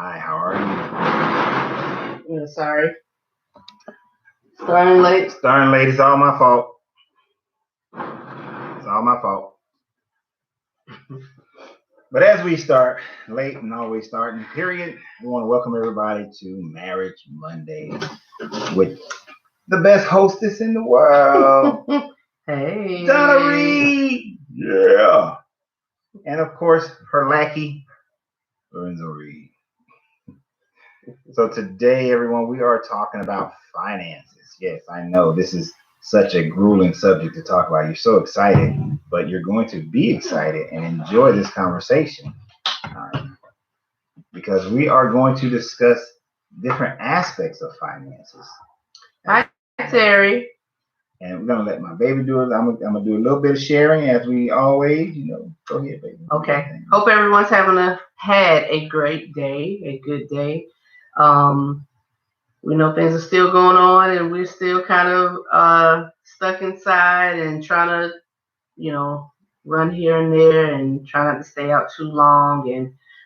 Hi, how are you? Sorry. Starting late. Starting late. It's all my fault. It's all my fault. But as we start late and always starting, period, we want to welcome everybody to Marriage Monday with the best hostess in the world. Hey. Donna Reed. Yeah. And of course, her lackey, Lorenzo Reed. So today, everyone, we are talking about finances. Yes, I know this is such a grueling subject to talk about. You're so excited, but you're going to be excited and enjoy this conversation because we are going to discuss different aspects of finances. Hi, Terry. And we're going to let my baby do it. I'm going to do a little bit of sharing as we always, Go ahead, baby. Okay. Hope everyone's had a great day, a good day. We know things are still going on and we're still kind of stuck inside and trying to, run here and there and try not to stay out too long.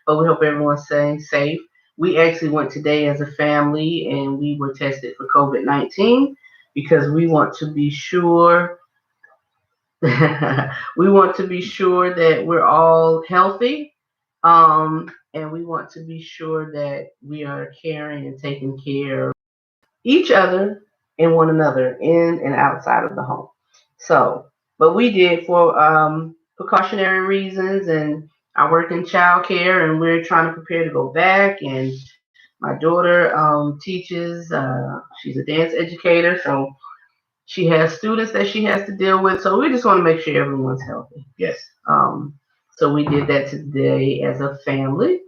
But we hope everyone's staying safe. We actually went today as a family and we were tested for COVID-19 because we want to be sure that we're all healthy. And we want to be sure that we are caring and taking care of each other and one another in and outside of the home. So, but we did for precautionary reasons, and I work in childcare, and we're trying to prepare to go back. And my daughter teaches; she's a dance educator, so she has students that she has to deal with. So we just want to make sure everyone's healthy. Yes. So we did that today as a family.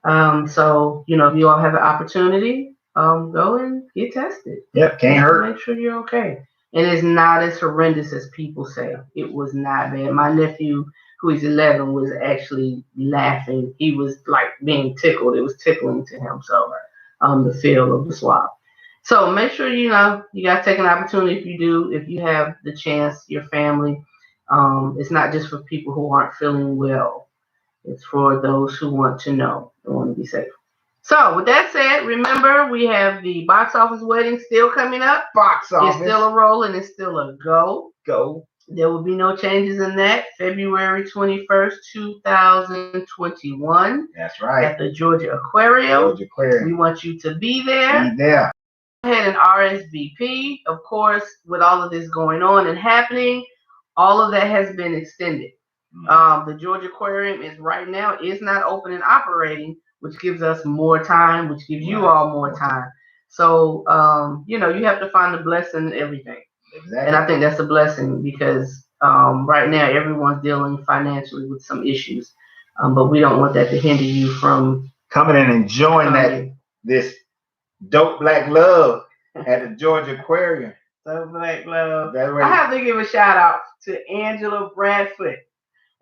So if you all have an opportunity, go and get tested. Yep, can't hurt. Make sure you're okay. And it's not as horrendous as people say. It was not bad. My nephew, who is 11, was actually laughing. He was like being tickled. It was tickling to him. So, the feel of the swab. So make sure you got to take an opportunity if you have the chance, your family. It's not just for people who aren't feeling well. It's for those who want to know and want to be safe. So, with that said, remember we have the box office wedding still coming up. Box office. It's still a roll and it's still a go. Go. There will be no changes in that. February 21st, 2021. That's right. At the Georgia Aquarium. We want you to be there. Be there. Go ahead and RSVP. Of course, with all of this going on and happening, all of that has been extended. The Georgia Aquarium is not open and operating, which gives us more time, which gives you all more time. So, you have to find the blessing in everything. Exactly. And I think that's a blessing because right now everyone's dealing financially with some issues. But we don't want that to hinder you from coming and enjoying this dope black love at the Georgia Aquarium. Dope black love. I have to give a shout out to Angela Bradford.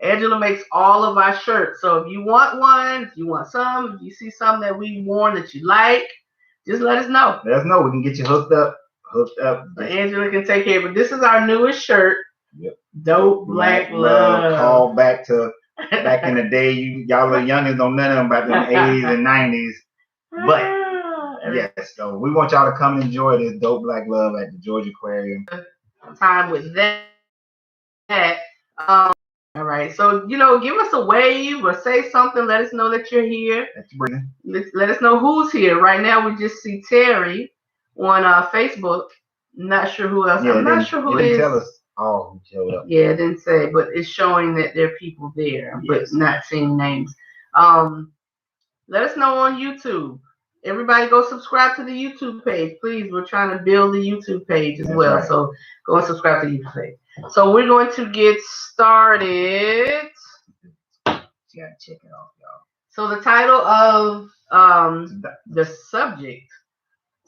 Angela makes all of our shirts. So if you want one, if you want some, if you see something that we've worn that you like, just let us know. Let us know. We can get you hooked up. So Angela can take care. But this is our newest shirt. Yep. Dope Black Love. Call back to back in the day. Y'all little youngins don't know nothing about the 80s and 90s. But yes, so we want y'all to come and enjoy this Dope Black Love at the Georgia Aquarium. Time with that. All right, so give us a wave or say something. Let us know that you're here. Let us know who's here. Right now, we just see Terry on Facebook. Not sure who else. I'm not sure who it is. Tell us who showed up. Yeah, it didn't say, but it's showing that there are people there, but not seeing names. Let us know on YouTube. Everybody go subscribe to the YouTube page, please. We're trying to build the YouTube page as well. Right. So go and subscribe to the YouTube page. So we're going to get started. You gotta check it off, y'all. So the title of the subject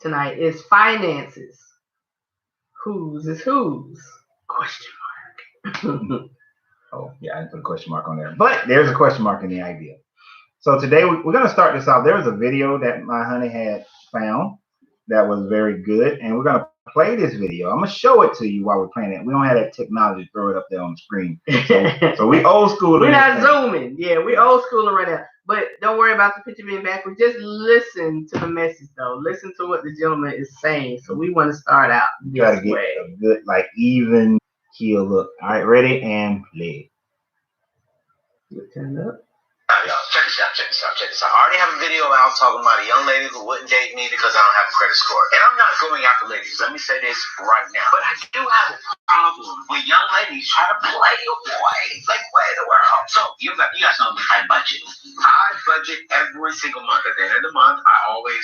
tonight is finances. Whose is whose? Question mark. Oh, yeah, I didn't put a question mark on there. But there's a question mark in the idea. So today we're going to start this off. There was a video that my honey had found that was very good. And we're going to play this video. I'm going to show it to you while we're playing it. We don't have that technology to throw it up there on the screen. So we old school. We're not zooming. Yeah, we old schooling right now. But don't worry about the picture being backwards. Just listen to the message, though. Listen to what the gentleman is saying. So we want to start out You gotta this get way. a good, like, even keel look. All right, ready and play. Turn it up. Y'all, check this out. I already have a video out talking about a young lady who wouldn't date me because I don't have a credit score. And I'm not going after ladies. Let me say this right now. But I do have a problem with young ladies trying to play a boy. Like, where in the world? So, you guys know I budget. I budget every single month. At the end of the month, I always,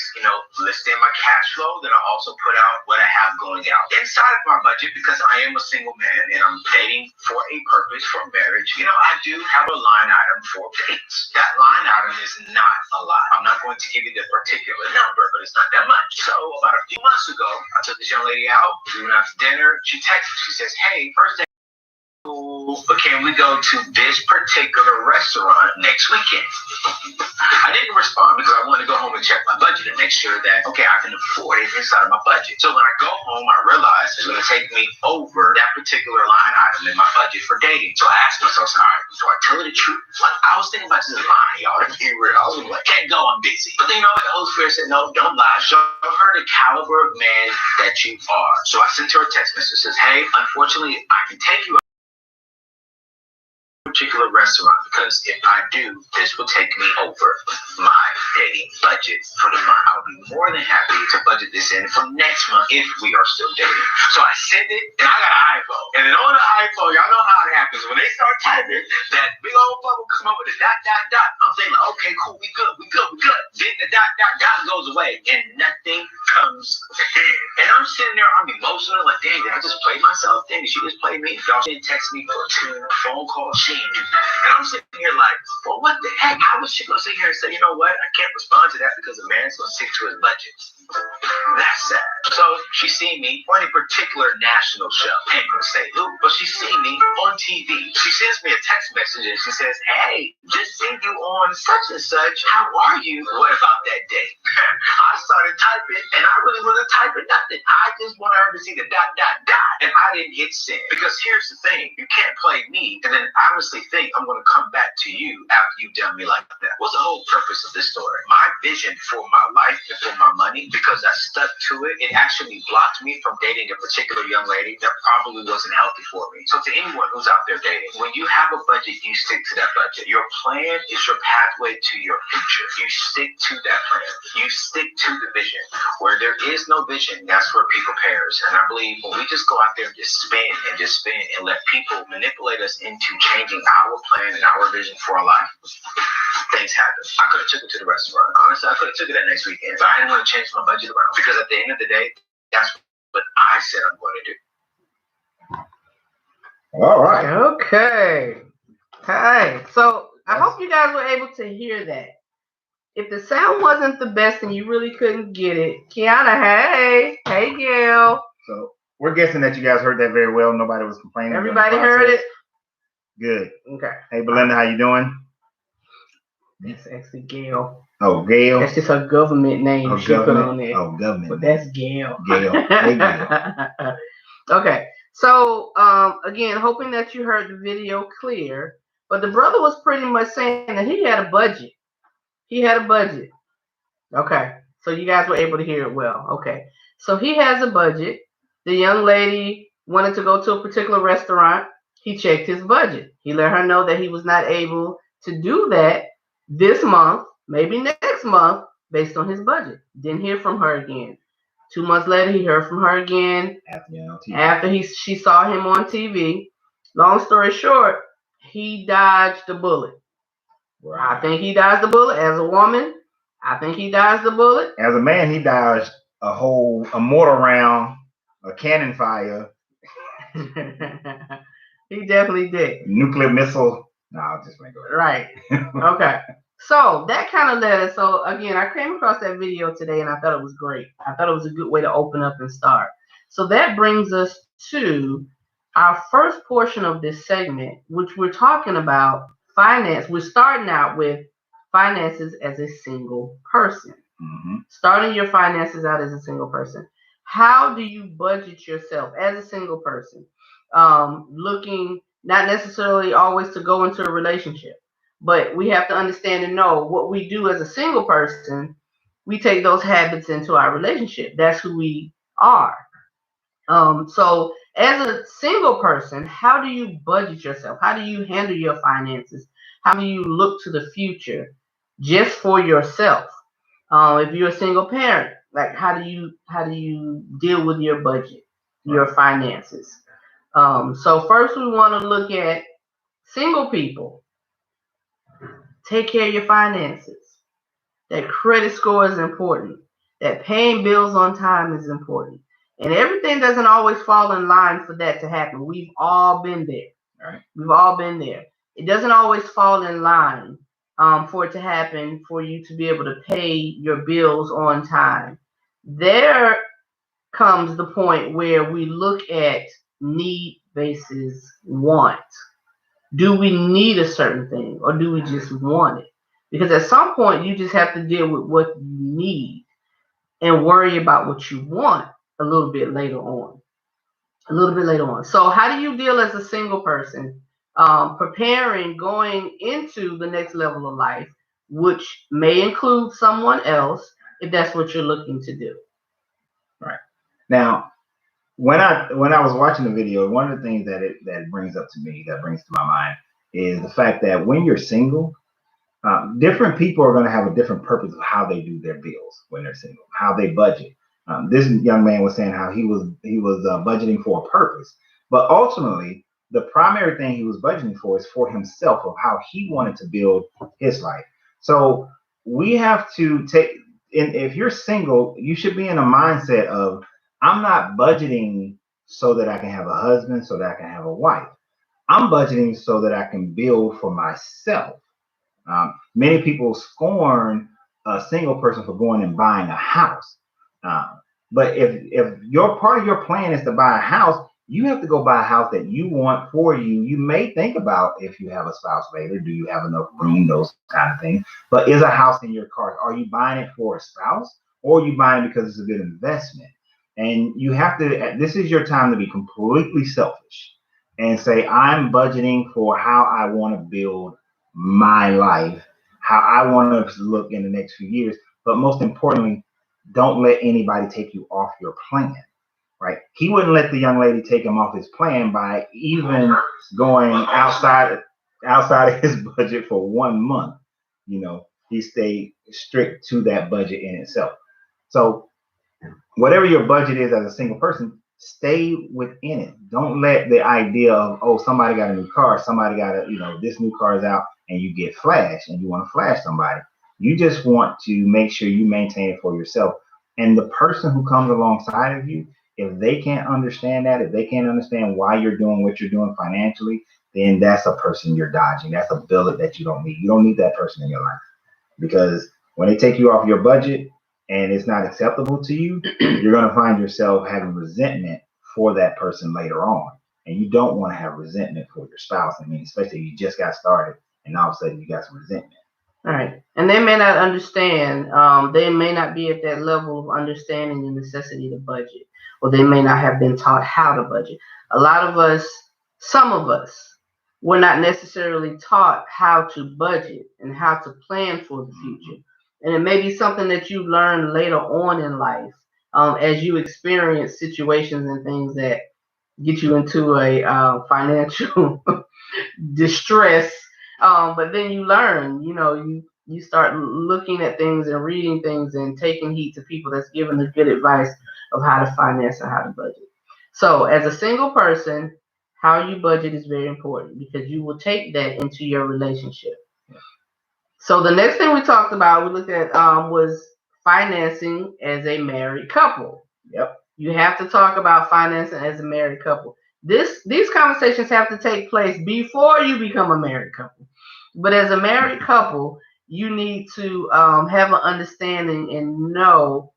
list in my cash flow. Then I also put out what I have going out. Inside of my budget, because I am a single man and I'm dating for a purpose, for marriage, I do have a line item for dates. That line item is not a lot. I'm not going to give you the particular number, but it's not that much. So about a few months ago, I took this young lady out. We went out to dinner. She texted me. She says, "Hey, first day, but can we go to this particular restaurant next weekend?" I didn't respond because I wanted to go home and check my budget and make sure that, okay, I can afford it inside of my budget. So when I go home, I realize it's going to take me over that particular line item in my budget for dating. So I asked myself, all right, do I tell her the truth? Like, I was thinking about this line, y'all, to be real. I was like, can't go, I'm busy. But then, the Holy Spirit said, no, don't lie. Show her the caliber of man that you are. So I sent her a text message that says, hey, unfortunately, I can take you particular restaurant because if I do, this will take me over my dating budget for the month. I'll be more than happy to budget this in for next month if we are still dating. So I send it, and I got an iPhone. And then on the iPhone, y'all know how it happens. When they start typing, that big old bubble come up with a dot, dot, dot. I'm thinking, okay, cool, we good. Then the dot, dot, dot goes away, and nothing comes in. And I'm sitting there, I'm emotional, like, dang, did I just play myself? Dang, did she just play me? Y'all didn't text me for 2 phone calls. She didn't do that. And I'm sitting here like, well, what the heck? How was she going to sit here and say, you know what? I can't respond to that because a man's going to stick to his budget. That's sad. So she seen me on a particular national show. I ain't gonna say who, but she seen me on TV. She sends me a text message and she says, hey, just seen you on such and such. How are you? What about that date? I started typing and I really wasn't typing nothing. I just wanted her to see the dot, dot, dot. And I didn't hit send. Because here's the thing. You can't play me and then honestly think I'm going to come back to you after you've done me like that. What's the whole purpose of this story? My vision for my life and for my money, because I stuck to it, it actually blocked me from dating a particular young lady that probably wasn't healthy for me. So to anyone who's out there dating, when you have a budget, you stick to that budget. Your plan is your pathway to your future. You stick to that plan. You stick to the vision. Where there is no vision, that's where people perish. And I believe when we just go out there and just spin and let people manipulate us into changing our plan and our vision for our life, things happen. I could have took it to the restaurant. Honestly, I could have took it that next weekend, but I didn't want to change my budget around because at the end of the day, that's what I said I'm going to do. All right. Okay. Hi. So I hope you guys were able to hear that. If the sound wasn't the best and you really couldn't get it, Kiana, hey, Gail. So we're guessing that you guys heard that very well. Nobody was complaining. Everybody heard it? Good. Okay. Hey, Belinda, how you doing? That's actually Gail. Oh, Gail. That's just her government name she put on there. Oh, government. But that's Gail. Gail. Hey, Gail. Okay. So, again, hoping that you heard the video clear. But the brother was pretty much saying that he had a budget. Okay. So you guys were able to hear it well. Okay. So he has a budget. The young lady wanted to go to a particular restaurant. He checked his budget. He let her know that he was not able to do that this month, maybe next month, based on his budget. Didn't hear from her again. 2 months later, he heard from her again after she saw him on TV. Long story short, he dodged the bullet. Right. I think he dodged the bullet. As a woman, I think he dodged the bullet. As a man, he dodged a mortar round, a cannon fire. He definitely did. Nuclear missile. No, I'll just make it. Right. Okay. So that kind of led us. So again, I came across that video today and I thought it was great. I thought it was a good way to open up and start. So that brings us to our first portion of this segment, which we're talking about finance. We're starting out with finances as a single person. Mm-hmm. Starting your finances out as a single person. How do you budget yourself as a single person? Looking not necessarily always to go into a relationship, But we have to understand and know what we do as a single person. We take those habits into our relationship. That's who we are. So as a single person, how do you budget yourself? How do you handle your finances? How do you look to the future just for yourself? If you're a single parent, like how do you deal with your budget, your finances? So first we want to look at single people. Take care of your finances. That credit score is important. That paying bills on time is important. And everything doesn't always fall in line for that to happen. We've all been there. Right. We've all been there. It doesn't always fall in line for it to happen, for you to be able to pay your bills on time. There comes the point where we look at need versus want. Do we need a certain thing or do we just want it? Because at some point you just have to deal with what you need and worry about what you want a little bit later on. A little bit later on. So how do you deal as a single person, preparing, going into the next level of life, which may include someone else if that's what you're looking to do? Right. Now, when I was watching the video, one of the things that brings up to me, that brings to my mind, is the fact that when you're single, different people are going to have a different purpose of how they do their bills when they're single, how they budget. This young man was saying how he was budgeting for a purpose, but ultimately the primary thing he was budgeting for is for himself, of how he wanted to build his life. So we have to take, and if you're single, you should be in a mindset of, I'm not budgeting so that I can have a husband, so that I can have a wife. I'm budgeting so that I can build for myself. Many people scorn a single person for going and buying a house. But if your part of your plan is to buy a house, you have to go buy a house that you want for you. You may think about, if you have a spouse later, do you have enough room, those kind of things. But is a house in your cart? Are you buying it for a spouse, or are you buying it because it's a good investment? And you have to, this is your time to be completely selfish and say, I'm budgeting for how I want to build my life, how I want to look in the next few years. But most importantly, don't let anybody take you off your plan, right? He wouldn't let the young lady take him off his plan by even going outside of his budget for 1 month. He stayed strict to that budget in itself. So whatever your budget is as a single person, stay within it. Don't let the idea of, oh, somebody got a new car, somebody got this new car is out, and you get flashed and you want to flash somebody. You just want to make sure you maintain it for yourself. And the person who comes alongside of you, if they can't understand that, if they can't understand why you're doing what you're doing financially, then that's a person you're dodging. That's a bullet that you don't need. You don't need that person in your life, because when they take you off your budget and it's not acceptable to you, you're going to find yourself having resentment for that person later on. And you don't want to have resentment for your spouse. I mean, especially if you just got started and all of a sudden you got some resentment. All right. And they may not understand. They may not be at that level of understanding the necessity to budget, or they may not have been taught how to budget. A lot of us, some of us, were not necessarily taught how to budget and how to plan for the future. And it may be something that you learn later on in life, as you experience situations and things that get you into a financial distress. But then you learn, you start looking at things and reading things and taking heed to people that's giving the good advice of how to finance and how to budget. So as a single person, how you budget is very important, because you will take that into your relationship. So the next thing we talked about, we looked at, was financing as a married couple. Yep. You have to talk about financing as a married couple. These conversations have to take place before you become a married couple. But as a married couple, you need to have an understanding and know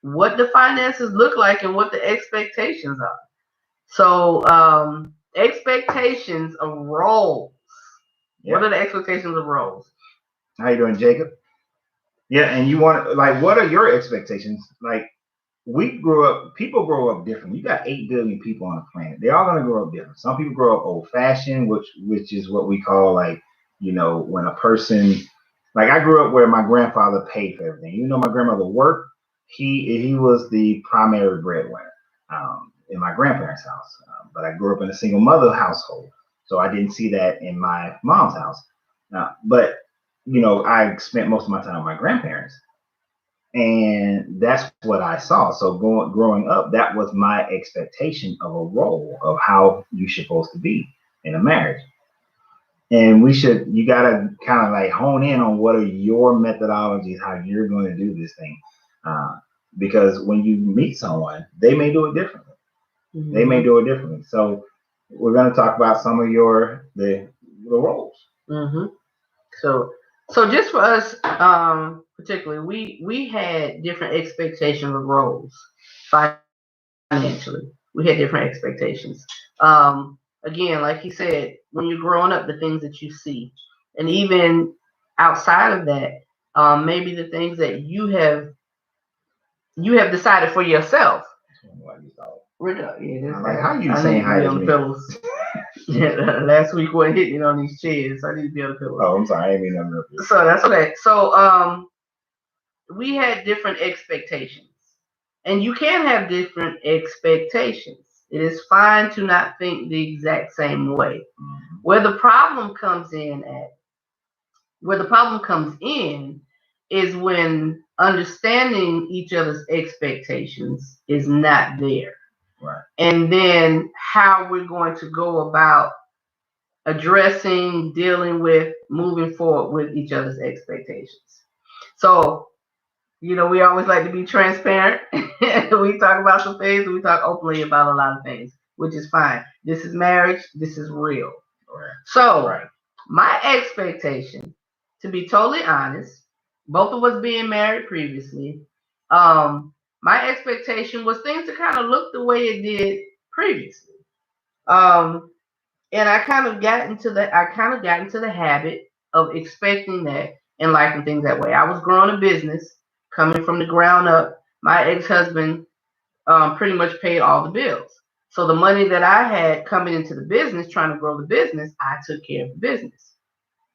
what the finances look like and what the expectations are. So expectations of roles. Yep. What are the expectations of roles? How you doing, Jacob? Yeah, and you want, like, what are your expectations? Like, people grow up different. You got 8 billion people on the planet. They're all going to grow up different. Some people grow up old fashioned, which is what we call, like, when a person, like I grew up where my grandfather paid for everything. Even though my grandmother worked, he was the primary breadwinner in my grandparents' house. But I grew up in a single mother household, so I didn't see that in my mom's house. But I spent most of my time with my grandparents, and that's what I saw. So growing up, that was my expectation of a role of how you're supposed to be in a marriage. And you gotta kind of like hone in on what are your methodologies, how you're going to do this thing, because when you meet someone, they may do it differently. Mm-hmm. They may do it differently. So we're going to talk about some of the roles. Mm-hmm. So just for us, particularly, we had different expectations of roles financially. We had different expectations. Again, like you said, when you're growing up, the things that you see, and even outside of that, maybe the things that you have decided for yourself. Like, how you saying hi to me? Last week wasn't hitting on these chairs, so I need to be on the pillows. Oh, I'm sorry, I didn't mean nothing. So that's okay. So we had different expectations, and you can have different expectations. It is fine to not think the exact same way. Mm-hmm. Where the problem comes in is when understanding each other's expectations is not there. Right. And then how we're going to go about addressing, dealing with, moving forward with each other's expectations. So, we always like to be transparent. We talk about some things, and we talk openly about a lot of things, which is fine. This is marriage. This is real. Right. So, my expectation, to be totally honest, both of us being married previously, my expectation was things to kind of look the way it did previously. And I kind of got into the habit of expecting that and liking things that way. I was growing a business, coming from the ground up. My ex-husband pretty much paid all the bills. So the money that I had coming into the business, trying to grow the business, I took care of the business.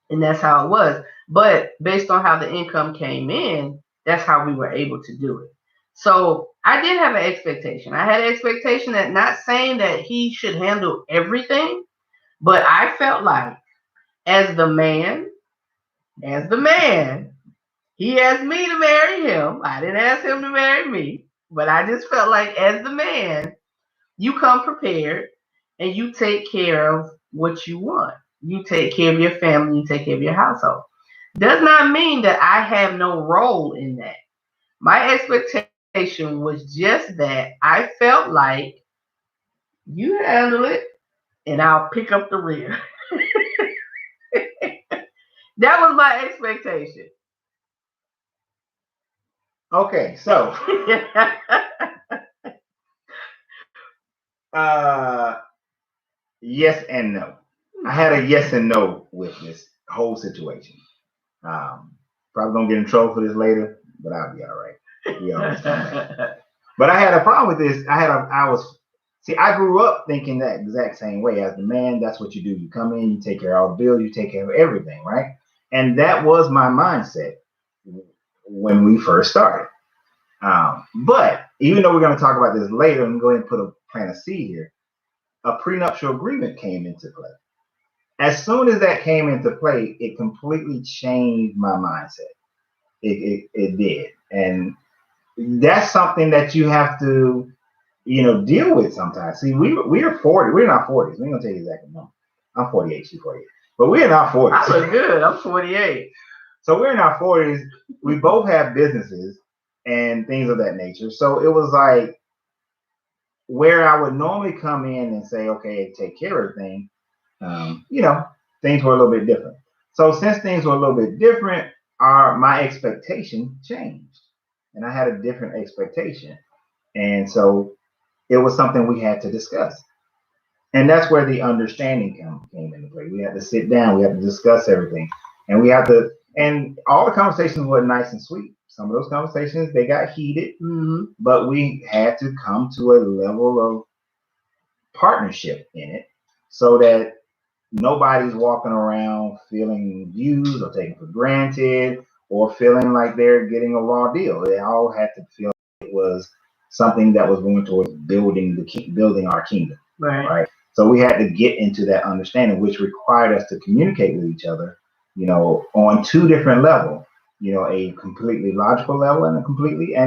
And that's how it was. But based on how the income came in, that's how we were able to do it. So I did have an expectation. I had an expectation that, not saying that he should handle everything, but I felt like as the man, he asked me to marry him. I didn't ask him to marry me, but I just felt like as the man, you come prepared and you take care of what you want. You take care of your family, you take care of your household. Does not mean that I have no role in that. My expectation was just that I felt like you handle it and I'll pick up the rear. That was my expectation. Okay, so yes and no. I had a yes and no with this whole situation. Probably gonna get in trouble for this later, but I'll be all right. We always come back. But I had a problem with this. I grew up thinking that exact same way. As the man, that's what you do. You come in, you take care of all the bills, you take care of everything, right? And that was my mindset when we first started. But even though we're going to talk about this later, I'm going to plant a seed here. A prenuptial agreement came into play. As soon as that came into play, it completely changed my mindset. It did. And that's something that you have to, deal with sometimes. See, we are 40. We're in our 40s. We ain't gonna tell you exactly no. I'm 48. She's 48. But we're in our 40s. I look good. I'm 48. So we're in our 40s. We both have businesses and things of that nature. So it was like where I would normally come in and say, okay, take care of things. Things were a little bit different. So since things were a little bit different, my expectation changed, and I had a different expectation, and so it was something we had to discuss, and that's where the understanding came into play. We had to sit down, we had to discuss everything, and all the conversations were nice and sweet. Some of those conversations, they got heated, but we had to come to a level of partnership in it so that nobody's walking around feeling used or taken for granted or feeling like they're getting a raw deal. They all had to feel like it was something that was going towards building our kingdom. Right. So we had to get into that understanding, which required us to communicate with each other, on two different levels, a completely logical level and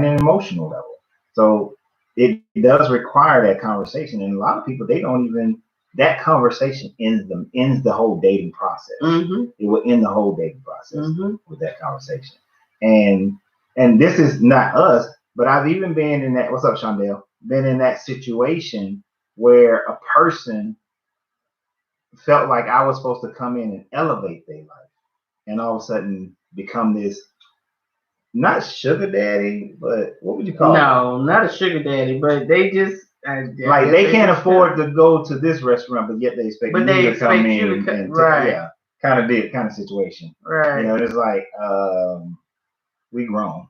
an emotional level. So it does require that conversation. And a lot of people, that conversation ends the whole dating process. Mm-hmm. It will end the whole dating process with that conversation. And this is not us, but I've even been in that, what's up, Shondell? Been in that situation where a person felt like I was supposed to come in and elevate their life and all of a sudden become this, not sugar daddy, but what would you call it? No, not a sugar daddy, but they just like they can't afford to go to this restaurant, but yet they expect you to come in and right. kind of situation. Right. It's like we grown.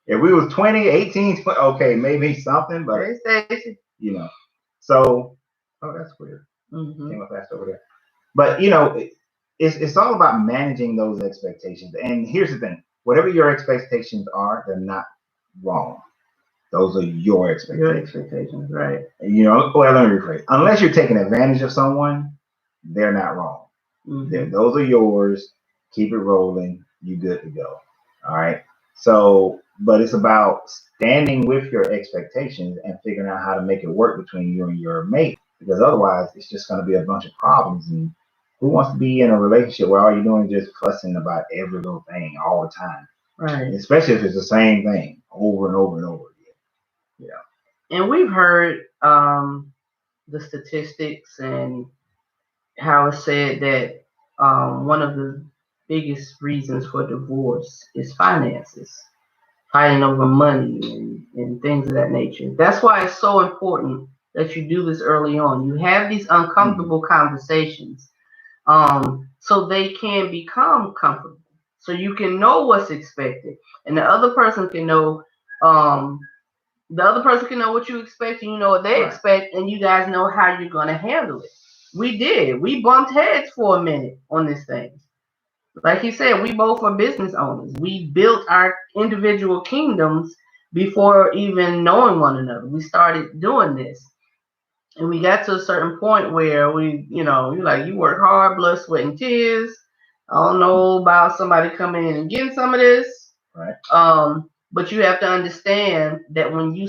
If we was 20, 18, okay, maybe something, but so that's weird. Came up fast over there. But it's all about managing those expectations. And here's the thing: whatever your expectations are, they're not wrong. Those are your expectations. Your expectations, right? Let me rephrase. Unless you're taking advantage of someone, they're not wrong. Those are yours. Keep it rolling. You good to go. All right. So, but it's about standing with your expectations and figuring out how to make it work between you and your mate. Because otherwise, it's just going to be a bunch of problems. And who wants to be in a relationship where all you're doing is just fussing about every little thing all the time? Right. Especially if it's the same thing over and over and over again. And we've heard the statistics and how it's said that one of the biggest reasons for divorce is finances, fighting over money and things of that nature. That's why it's so important that you do this early on. You have these uncomfortable conversations so they can become comfortable. So you can know what's expected. And the other person can know what you expect, and you know what they expect, and you guys know how you're going to handle it. We bumped heads for a minute on this thing. Like he said, we both are business owners. We built our individual kingdoms before even knowing one another. We started doing this. And we got to a certain point where you work hard, blood, sweat, and tears. I don't know about somebody coming in and getting some of this. Right. But you have to understand that when you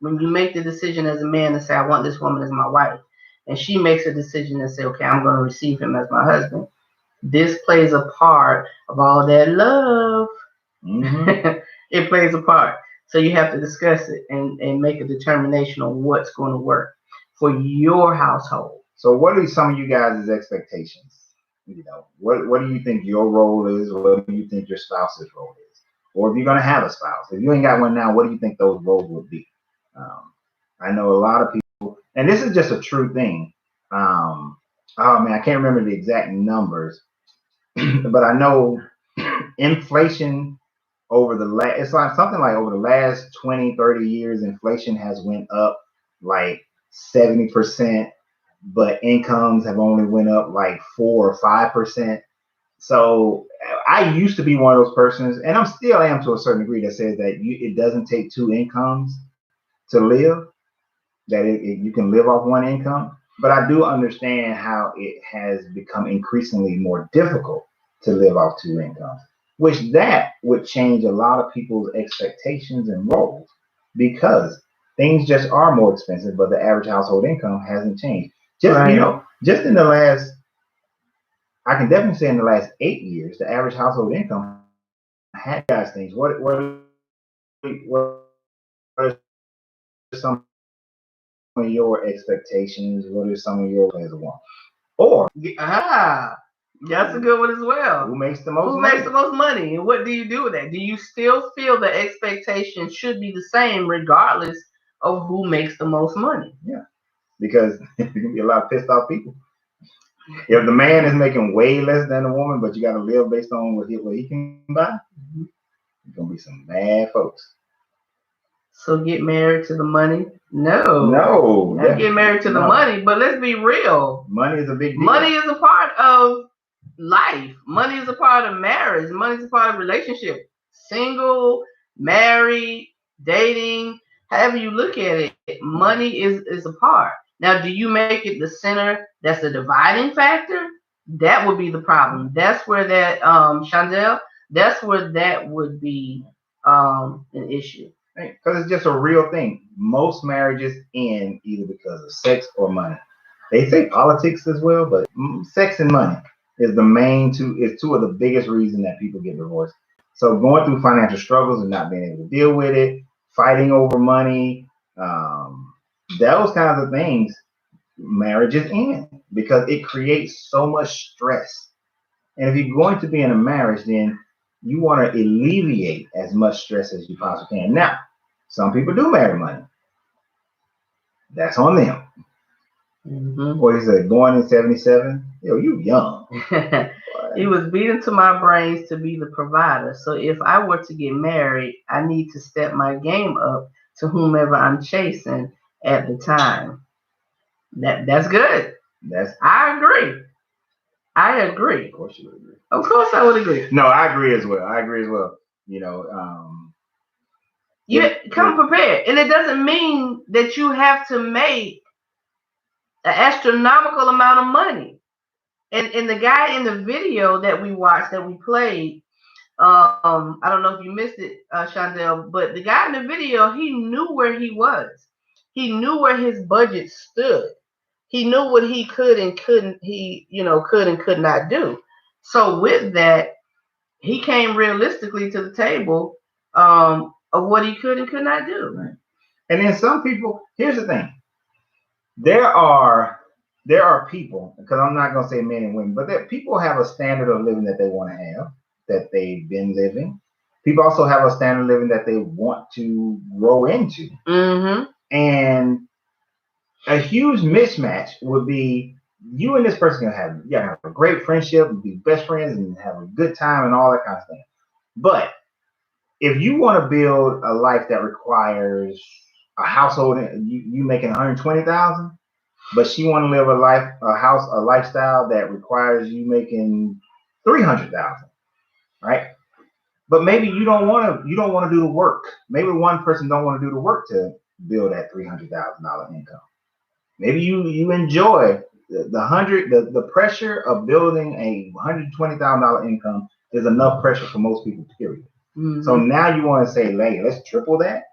make the decision as a man to say, I want this woman as my wife, and she makes a decision to say, okay, I'm going to receive him as my husband, this plays a part of all that love. It plays a part. So you have to discuss it and make a determination on what's going to work for your household. So what are some of you guys' expectations? What do you think your role is? What do you think your spouse's role is? Or if you're going to have a spouse, if you ain't got one now, what do you think those roles would be? I know a lot of people, and this is just a true thing. I can't remember the exact numbers, but I know inflation over the last 20, 30 years, inflation has went up like 70%, but incomes have only went up like 4 or 5%. So I used to be one of those persons, and I still am to a certain degree, that says that it doesn't take two incomes to live, that you can live off one income. But I do understand how it has become increasingly more difficult to live off two incomes, which that would change a lot of people's expectations and roles, because things just are more expensive, but the average household income hasn't changed. Just in the last, I can definitely say in the last 8 years, the average household income had guys things. What are some of your expectations? What are some of your as a woman? Or that's a good one as well. Who makes the most money? Makes the most money? And what do you do with that? Do you still feel the expectation should be the same regardless of who makes the most money? Yeah. Because there can be a lot of pissed off people. If the man is making way less than the woman, but you got to live based on what he can buy, there's going to be some bad folks. So get married to the money? No. No. Not get married to the No. money, but let's be real. Money is a big deal. Money is a part of life. Money is a part of marriage. Money is a part of relationship. Single, married, dating, however you look at it, money is a part. Now, do you make it the center that's the dividing factor? That would be the problem. That's where that Chandel, that's where that would be an issue. Because it's just a real thing. Most marriages end either because of sex or money. They say politics as well, but sex and money is the main two of the biggest reasons that people get divorced. So going through financial struggles and not being able to deal with it, fighting over money, those kinds of things, marriages end because it creates so much stress. And if you're going to be in a marriage, then you want to alleviate as much stress as you possibly can. Now, some people do marry money. That's on them. Mm-hmm. What he said, born in 77? Yo, you young. He was beaten to my brains to be the provider. So if I were to get married, I need to step my game up to whomever I'm chasing at the time. That's good. I agree. Of course you would agree. Of course I would agree. No, I agree as well. You know, you come prepared. And it doesn't mean that you have to make an astronomical amount of money. And the guy in the video that we watched, that we played, I don't know if you missed it, Chandel, but the guy in the video, he knew where he was. He knew where his budget stood. He knew what he could and could and could not do. So with that, he came realistically to the table of what he could and could not do. Right. And then some people, here's the thing. There are people, because I'm not going to say men and women, but people have a standard of living that they want to have, that they've been living. People also have a standard of living that they want to grow into. Mm-hmm. And a huge mismatch would be you and this person have a great friendship, be best friends, and have a good time and all that kind of stuff. But if you want to build a life that requires a household, you making $120,000, but she want to live a lifestyle that requires you making $300,000, right? But maybe you don't want to do the work. Maybe one person don't want to do the work to build that $300,000 income. Maybe you enjoy the pressure of building a $120,000 income is enough pressure for most people, period. Mm-hmm. So now you want to say, hey, let's triple that,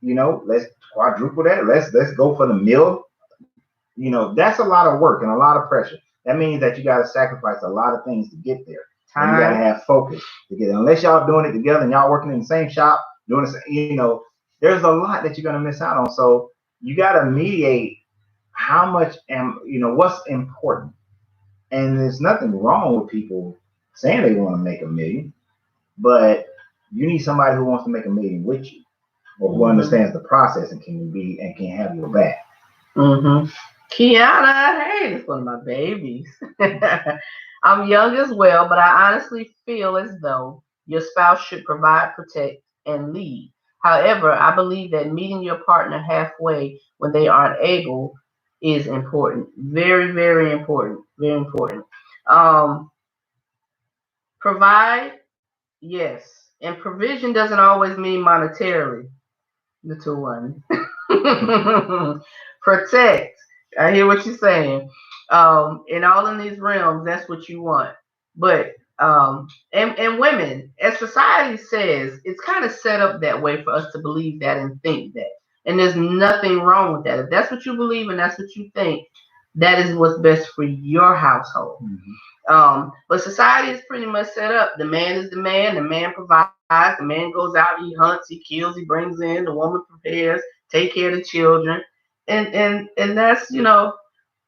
let's quadruple that, let's go for the mill. That's a lot of work and a lot of pressure. That means that you got to sacrifice a lot of things to get there. And you got to have focus to get there. Unless y'all doing it together and y'all working in the same shop, doing the same, there's a lot that you're going to miss out on. So you got to mediate how much, what's important. And there's nothing wrong with people saying they want to make $1 million, but you need somebody who wants to make $1 million with you, or who understands the process and can have your back. Mm-hmm. Kiana, hey, it's one of my babies. I'm young as well, but I honestly feel as though your spouse should provide, protect, and lead. However, I believe that meeting your partner halfway when they aren't able is important. Very, very important. Very important. Provide, yes. And provision doesn't always mean monetarily. The two one. Protect. I hear what you're saying. In all in these realms, that's what you want. But and women, as society says, it's kind of set up that way for us to believe that and think that. And there's nothing wrong with that. If that's what you believe and that's what you think, that is what's best for your household. Mm-hmm. But society is pretty much set up. The man is the man provides, the man goes out, he hunts, he kills, he brings in, the woman prepares, take care of the children. And that's,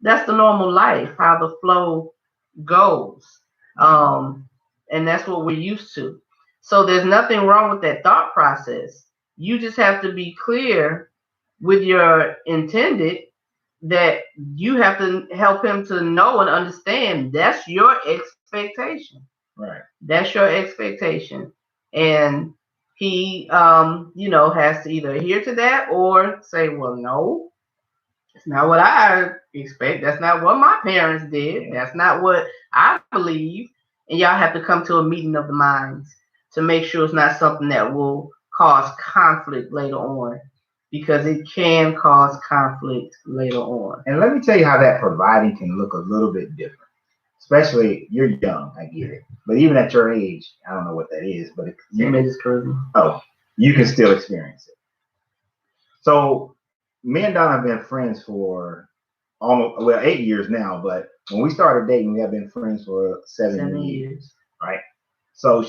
that's the normal life, how the flow goes. And that's what we're used to. So there's nothing wrong with that thought process. You just have to be clear with your intended that you have to help him to know and understand that's your expectation. Right. That's your expectation. And he, has to either adhere to that or say, well, no, it's not what I expect. That's not what my parents did. That's not what I believe. And y'all have to come to a meeting of the minds to make sure it's not something that will cause conflict later on, because it can cause conflict later on. And let me tell you how that providing can look a little bit different. Especially, you're young, I get it. But even at your age, I don't know what that is, but you can still experience it. So me and Donna have been friends for 8 years now, but when we started dating, we have been friends for 7 years. Right? So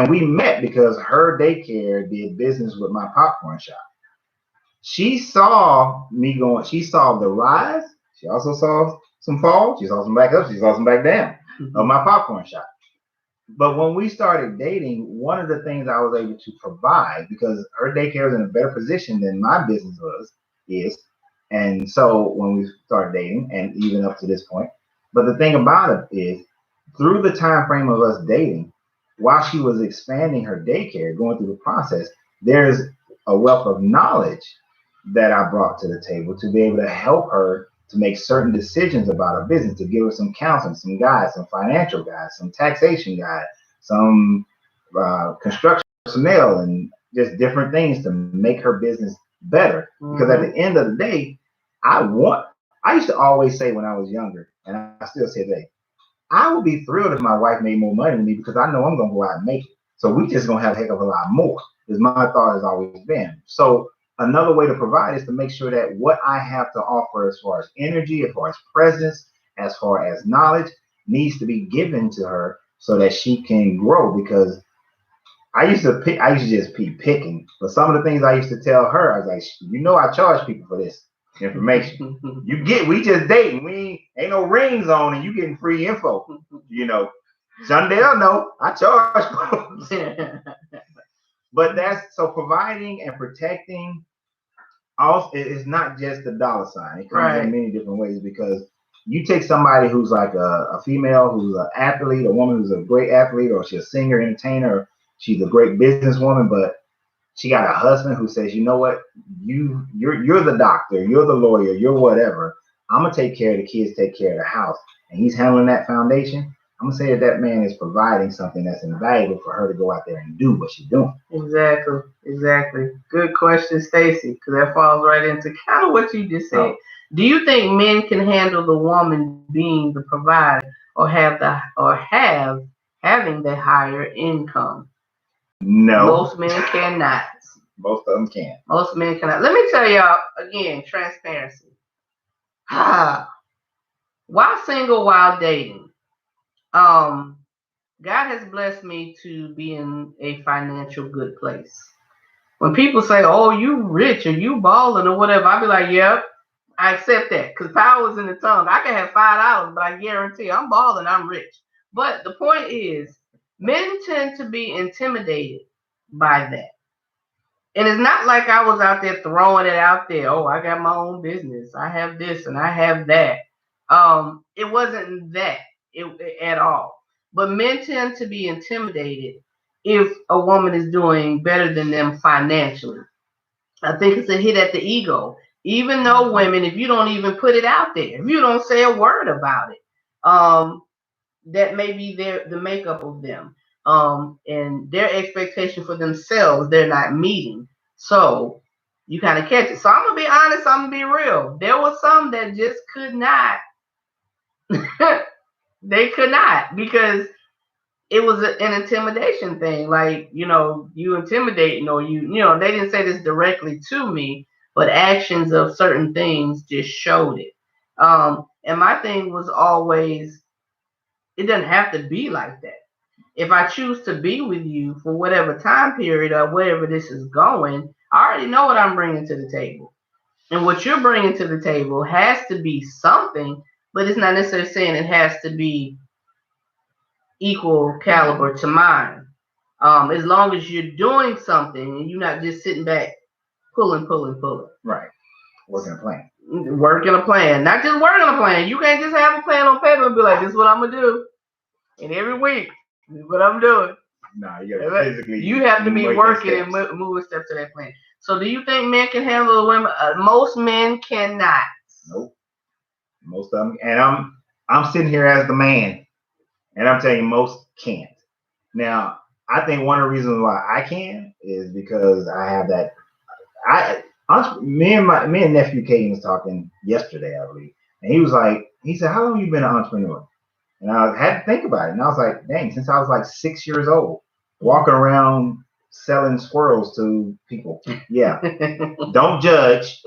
we met because her daycare did business with my popcorn shop. She saw me going, she saw the rise. She also saw some fall. She saw some back up. She saw some back down of my popcorn shop. But when we started dating, one of the things I was able to provide, because her daycare is in a better position than my business is. And so when we started dating, and even up to this point, but the thing about it is, through the time frame of us dating, while she was expanding her daycare, going through the process, there's a wealth of knowledge that I brought to the table to be able to help her to make certain decisions about her business, to give her some counseling, some guides, some financial guides, some taxation guides, some construction personnel, and just different things to make her business better. Because at the end of the day, I used to always say when I was younger, and I still say today, I would be thrilled if my wife made more money than me, because I know I'm going to go out and make it. So we just going to have a heck of a lot more, is my thought has always been. So another way to provide is to make sure that what I have to offer as far as energy, as far as presence, as far as knowledge, needs to be given to her so that she can grow. Because I used to just be picking, but some of the things I used to tell her, I was like, I charge people for this information. We just dating. We ain't no rings on, and you getting free info. Shondell know I charge. But that's so providing and protecting. Also, it's not just the dollar sign. It comes in many different ways, because you take somebody who's like a female, who's an athlete, a woman who's a great athlete, or she's a singer, entertainer, she's a great businesswoman, but she got a husband who says, you know what, you're the doctor, you're the lawyer, you're whatever. I'm gonna take care of the kids, take care of the house, and he's handling that foundation. I'm gonna say that man is providing something that's invaluable for her to go out there and do what she's doing. Exactly. Good question, Stacy, because that falls right into kind of what you just said. Do you think men can handle the woman being the provider, or having the higher income? No. Most men cannot. Most of them can. Most men cannot. Let me tell y'all again, transparency. While single, while dating, God has blessed me to be in a financial good place. When people say, oh, you rich or you balling or whatever, I'll be like, yep, I accept that, because power is in the tongue. I can have $5, but I guarantee I'm balling, I'm rich. But the point is, men tend to be intimidated by that. And it's not like I was out there throwing it out there. Oh, I got my own business. I have this and I have that. It wasn't that at all. But men tend to be intimidated if a woman is doing better than them financially. I think it's a hit at the ego. Even though women, if you don't even put it out there, if you don't say a word about it, that may be the makeup of them. And their expectation for themselves, they're not meeting. So you kind of catch it. So I'm going to be honest, I'm going to be real. There were some that just could not. They could not, because it was an intimidation thing. Like, you intimidating, or they didn't say this directly to me, but actions of certain things just showed it. And my thing was always, it doesn't have to be like that. If I choose to be with you for whatever time period or wherever this is going, I already know what I'm bringing to the table. And what you're bringing to the table has to be something, but it's not necessarily saying it has to be equal caliber to mine. As long as you're doing something and you're not just sitting back pulling. Right. Working a plan. Not just working a plan. You can't just have a plan on paper and be like, this is what I'm going to do. And every week, this is what I'm doing. Nah, you gotta physically. You have to be make working the and steps. move a step to that plan. So, do you think men can handle a women? Most men cannot. Nope. Most of them, and I'm sitting here as the man, and I'm telling you, most can't. Now, I think one of the reasons why I can is because I have that. Me and nephew Caden was talking yesterday, I believe, and he said, "How long you been an entrepreneur?" And I had to think about it, and I was like, "Dang, since I was like 6 years old, walking around selling squirrels to people." Yeah, don't judge.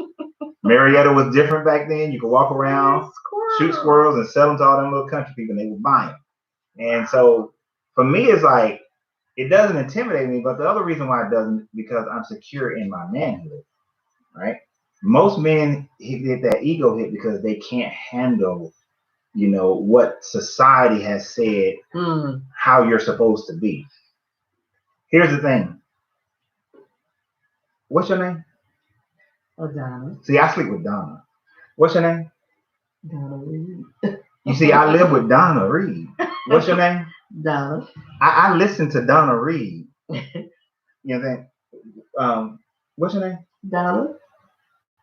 Marietta was different back then. You could walk around, shoot squirrels, and sell them to all them little country people, and they would buy them. And so for me, it's like it doesn't intimidate me, but the other reason why it doesn't because I'm secure in my manhood, right? Most men hit that ego hit because they can't handle, what society has said how you're supposed to be. Here's the thing. What's your name? Donna. See, I sleep with Donna. What's your name? Donna Reed. You see, I live with Donna Reed. What's your name? Donna. I listen to Donna Reed. You know what I'm saying? What's your name? Donna.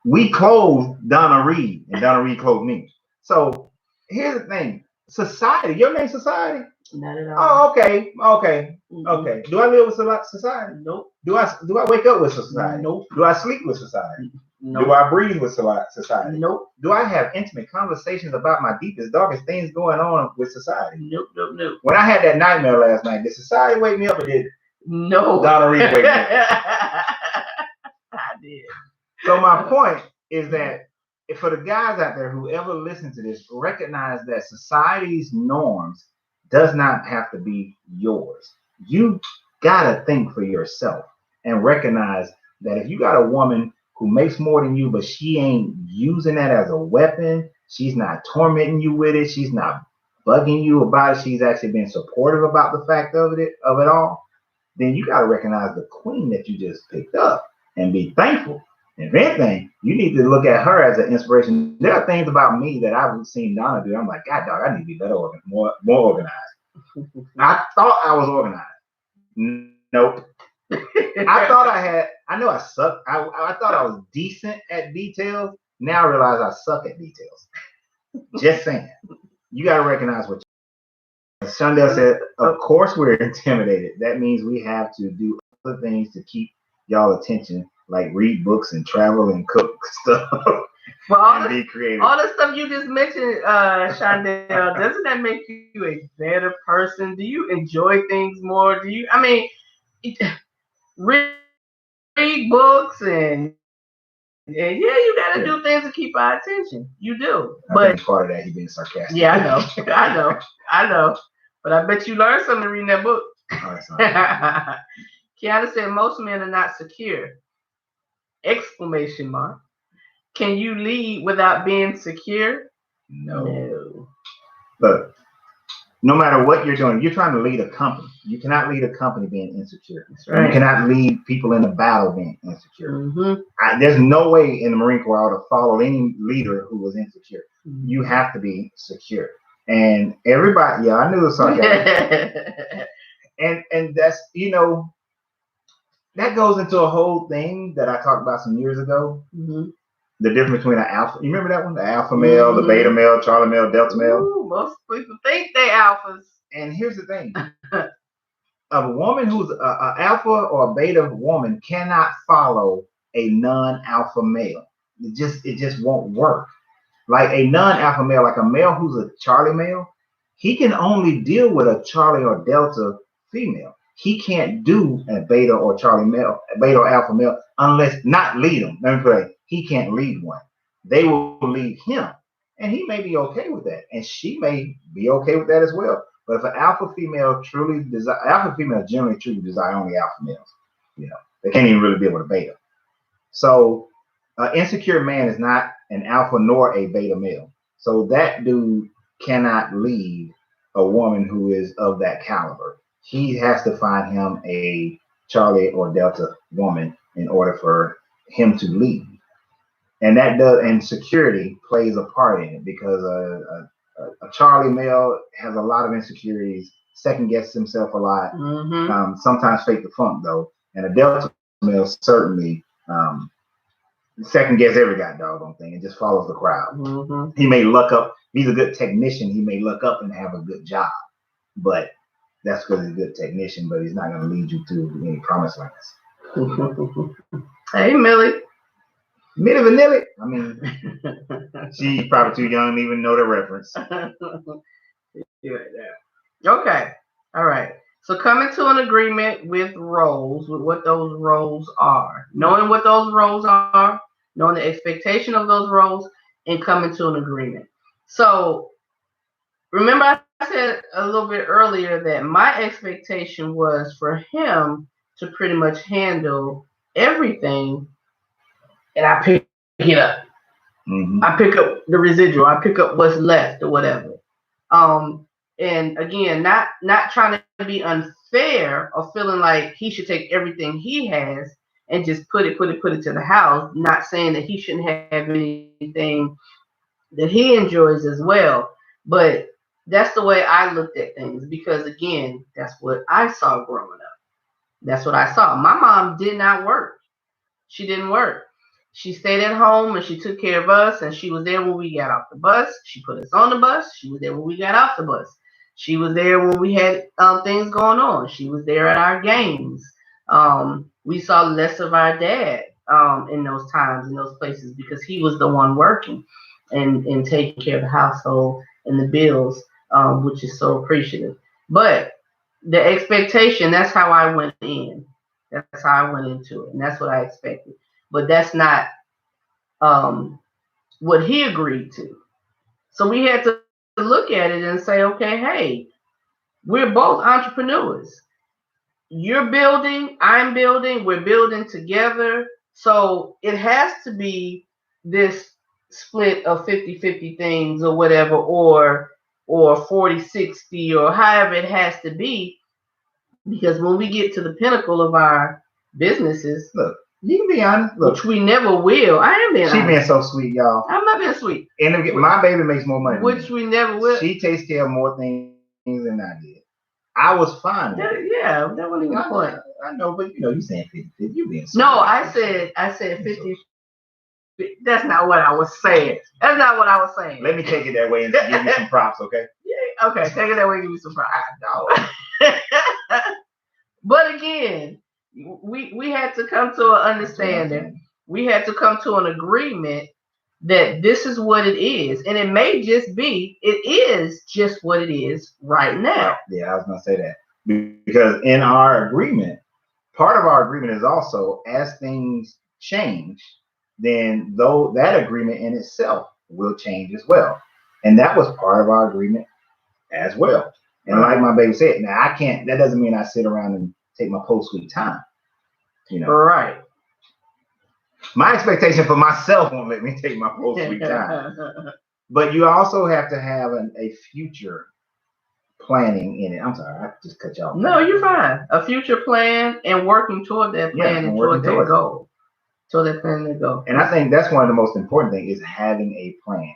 We clothe Donna Reed, and Donna Reed clothed me. So here's the thing. Society, your name Society? Not at all. Oh, okay. Mm-hmm. Okay. Do I live with society? Nope. Do I wake up with society? Nope. Do I sleep with society? Nope. Do I breathe with society? Nope. Do I have intimate conversations about my deepest, darkest things going on with society? Nope. When I had that nightmare last night, did society wake me up or did No. Donna Reed wake me up? I did. So my point is that for the guys out there who ever listen to this, recognize that society's norms does not have to be yours. You gotta think for yourself and recognize that if you got a woman who makes more than you, but she ain't using that as a weapon, she's not tormenting you with it, she's not bugging you about it, she's actually being supportive about the fact of it all, then you gotta recognize the queen that you just picked up and be thankful. If anything, you need to look at her as an inspiration. There are things about me that I've seen Donna do. I'm like, God, dog, I need to be better, more organized. I thought I was organized. Nope. I know I suck. I thought I was decent at details. Now I realize I suck at details. Just saying. You got to recognize what As Shondell said, of course we're intimidated. That means we have to do other things to keep y'all attention, like read books and travel and cook stuff. Well, be creative. All the stuff you just mentioned, Shondell, doesn't that make you a better person? Do you enjoy things more? Read books and yeah, you got to do things to keep our attention. You do. But part of that, he being sarcastic. Yeah, I know. But I bet you learned something reading that book. Kiana said most men are not secure. ! Can you lead without being secure? No. Look, no matter what you're doing, you're trying to lead a company. You cannot lead a company being insecure. That's right. You cannot lead people in a battle being insecure. Mm-hmm. There's no way in the Marine Corps I would have followed any leader who was insecure. Mm-hmm. You have to be secure. And everybody, I knew it was sarcastic. and that's, that goes into a whole thing that I talked about some years ago. Mm-hmm. The difference between an alpha, you remember that one? The alpha male, the beta male, Charlie male, delta male. Ooh, most people think they alphas. And here's the thing. A woman who's an alpha or a beta woman cannot follow a non-alpha male. It just won't work. Like a non-alpha male, like a male who's a Charlie male, he can only deal with a Charlie or delta female. He can't do a beta or Charlie male, beta or alpha male, unless not lead them. Let me put it, he can't lead one. They will lead him, and he may be okay with that, and she may be okay with that as well. But if an alpha female generally truly desire only alpha males. They can't even really deal with a beta. So, an insecure man is not an alpha nor a beta male. So that dude cannot lead a woman who is of that caliber. He has to find him a Charlie or Delta woman in order for him to lead. And security plays a part in it because a Charlie male has a lot of insecurities second guesses himself a lot. Mm-hmm. Sometimes fake the funk though, and a Delta male certainly second guess every doggone thing and just follows the crowd. Mm-hmm. He may luck up. He's a good technician. He may luck up and have a good job, but that's because he's a good technician. But he's not going to lead you to any promised lands. Hey, Millie. Milli Vanilli. I mean, she's probably too young to even know the reference. Okay. All right. So coming to an agreement with roles, with what those roles are, knowing what those roles are, knowing the expectation of those roles, and coming to an agreement. So remember I said a little bit earlier that my expectation was for him to pretty much handle everything, and I pick it up. Mm-hmm. I pick up the residual. I pick up what's left or whatever. And again, not trying to be unfair or feeling like he should take everything he has and just put it to the house. Not saying that he shouldn't have anything that he enjoys as well, but that's the way I looked at things because again, that's what I saw growing up. That's what I saw. My mom did not work. She didn't work. She stayed at home and she took care of us and she was there when we got off the bus. She put us on the bus. She was there when we got off the bus. She was there when we had things going on. She was there at our games. We saw less of our dad in those times, in those places, because he was the one working and taking care of the household and the bills, which is so appreciative. But the expectation, that's how I went in. That's how I went into it. And that's what I expected. But that's not what he agreed to. So we had to look at it and say, okay, hey, we're both entrepreneurs. You're building, I'm building, we're building together. So it has to be this split of 50-50 things or whatever, or 40-60 or however it has to be. Because when we get to the pinnacle of our businesses, look, you can be honest. Look, which we never will. I am being honest. She being so sweet, y'all. I'm not being sweet. And my baby makes more money. Which we never will. She takes care of more things than I did. I was fine with it. Yeah, that wasn't even the point. I know, but you saying 50-50. You being sweet. No, I said 50. That's not what I was saying. That's not what I was saying. Let me take it that way and give you some props, okay? Yeah, okay, take it that way and give you some props. No. But again, we had to come to an understanding. We had to come to an agreement that this is what it is. And it may just be, it is just what it is right now. Yeah, I was going to say that. Because in our agreement, part of our agreement is also as things change, then though that agreement in itself will change as well. And that was part of our agreement as well. And like my baby said, now that doesn't mean I sit around and take my post-sweet time. Right. My expectation for myself won't let me take my post-sweet time. But you also have to have a future planning in it. I'm sorry, I just cut you off. No, you're fine. A future plan and working toward that plan and toward that goal. Toward that plan and goal. And I think that's one of the most important things is having a plan.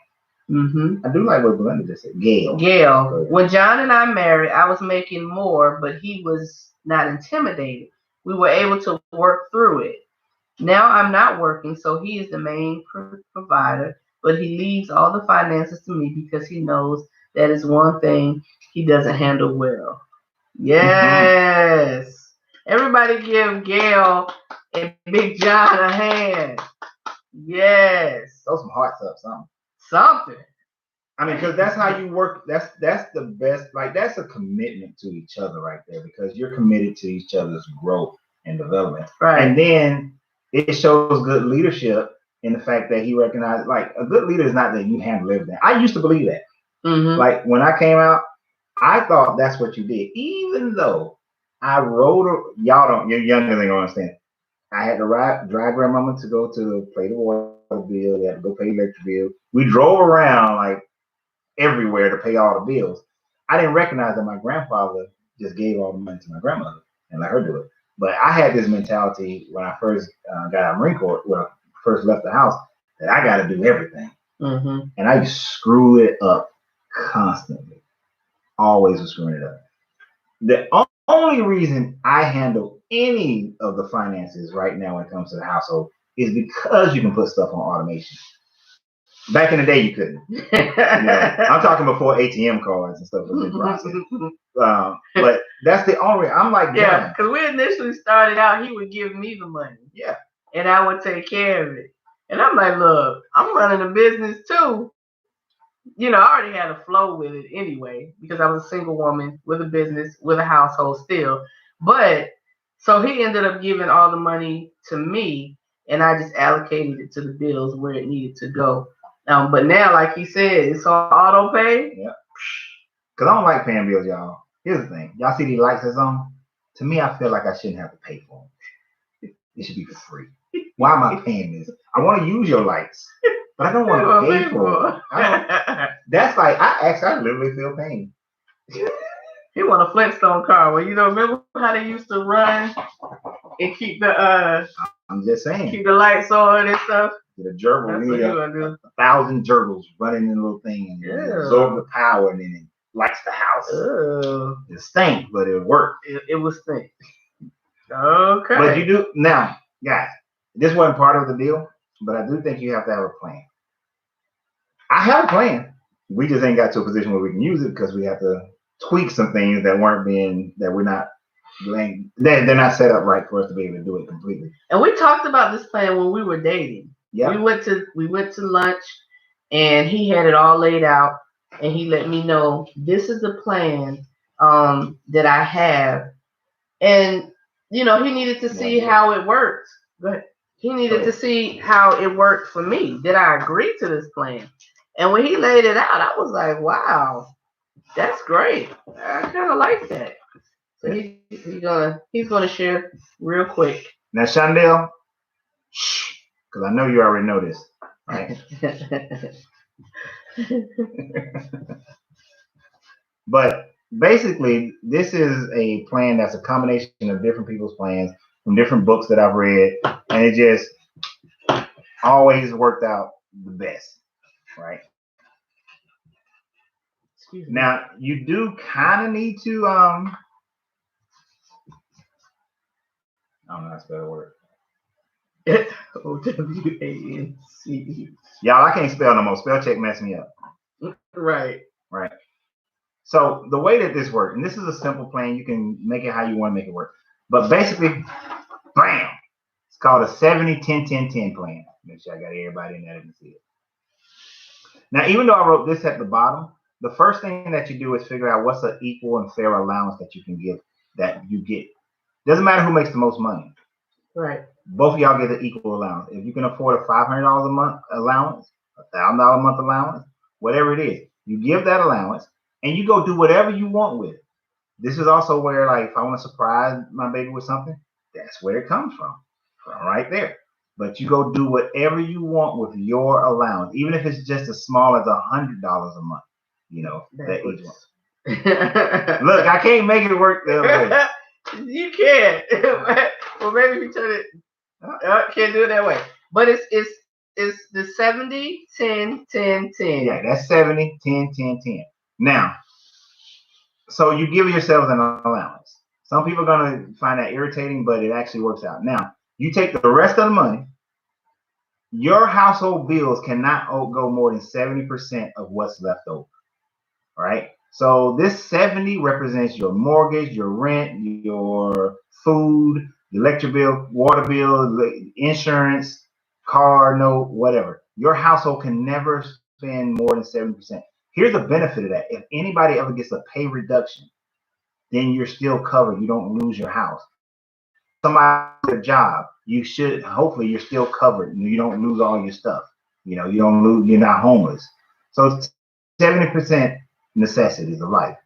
Mm-hmm. I do like what Belinda just said. Gail. When John and I married, I was making more, but he was not intimidated. We were able to work through it. Now I'm not working, so he is the main provider, but he leaves all the finances to me because he knows that is one thing he doesn't handle well. Yes. Mm-hmm. Everybody give Gail and Big John a hand. Yes. Throw some hearts up, something. I mean, because that's how you work. That's the best. Like, that's a commitment to each other right there, because you're committed to each other's growth and development. Right. And then it shows good leadership in the fact that he recognized, like, a good leader is not that you handle everything. I used to believe that. Mm-hmm. Like, when I came out, I thought that's what you did. Even though I rode, you're younger than you understand. I had to drive grandmama to go to pay the water bill. They had to go pay electric bill. We drove around like everywhere to pay all the bills. I didn't recognize that my grandfather just gave all the money to my grandmother and let her do it. But I had this mentality when I first got out of Marine Corps, when I first left the house, that I got to do everything. Mm-hmm. And I screw it up constantly. Always was screwing it up. The only reason I handle any of the finances right now when it comes to the household is because you can put stuff on automation. Back in the day, you couldn't. I'm talking before ATM cards and stuff was in process. But that's the only. I'm like, yeah, because we initially started out, he would give me the money. Yeah. And I would take care of it. And I'm like, look, I'm running a business too. I already had a flow with it anyway, because I was a single woman with a business, with a household still. But so he ended up giving all the money to me, and I just allocated it to the bills where it needed to go. But now, like he said, it's on auto pay. Yeah. Because I don't like paying bills, y'all. Here's the thing. Y'all see these lights that's on? To me, I feel like I shouldn't have to pay for them. It should be for free. Why am I paying this? I want to use your lights, but I don't want to pay for it. That's like, I literally feel pain. He want a Flintstone car. Well, remember how they used to run and keep the I'm just saying. Keep the lights on and stuff. The gerbil, that's what you gonna do. 1,000 gerbils running in a little thing and absorb the power and then it lights the house. It stank, but it worked. It was stink. Okay. But you do now, guys. This wasn't part of the deal, but I do think you have to have a plan. I have a plan. We just ain't got to a position where we can use it because we have to tweak some things that we're not doing. They're not set up right for us to be able to do it completely. And we talked about this plan when we were dating. Yeah. We went to lunch, and he had it all laid out, and he let me know this is the plan that I have, and he needed to see how it worked. Go ahead. He needed to see how it worked for me. Did I agree to this plan? And when he laid it out, I was like, wow, that's great. I kind of like that. So he's gonna share real quick. Now, Shondell, shh, because I know you already know this, right? But basically, this is a plan that's a combination of different people's plans from different books that I've read, and it just always worked out the best, right? Excuse me. Now, you do kind of need to, I don't know how to spell the word. OWANC. Y'all, I can't spell no more. Spell check messed me up. Right. Right. So the way that this works, and this is a simple plan, you can make it how you want to make it work. But basically, bam, it's called a 70-10-10-10 plan. Make sure I got everybody in there that can see it. Now, even though I wrote this at the bottom, the first thing that you do is figure out what's an equal and fair allowance that you can give, that you get. Doesn't matter who makes the most money. Right. Both of y'all get an equal allowance. If you can afford a $500 a month allowance, $1,000 a month allowance, whatever it is, you give that allowance and you go do whatever you want with it. This is also where, like, if I want to surprise my baby with something, that's where it comes from right there. But you go do whatever you want with your allowance, even if it's just as small as $100 a month. That each one. Look, I can't make it work the other way. You can't. Well, maybe if you turn it. Can't do it that way. But it's the 70-10-10-10. Yeah, that's 70-10-10-10. Now, so you give yourselves an allowance. Some people are going to find that irritating, but it actually works out. Now, you take the rest of the money. Your household bills cannot go more than 70% of what's left over. Right? So this 70 represents your mortgage, your rent, your food, electric bill, water bill, insurance, car note, whatever. Your household can never spend more than 70%. Here's the benefit of that. If anybody ever gets a pay reduction, then you're still covered. You don't lose your house. Somebody gets a job, hopefully you're still covered. You don't lose all your stuff. You don't lose, you're not homeless. So it's 70% necessities of life.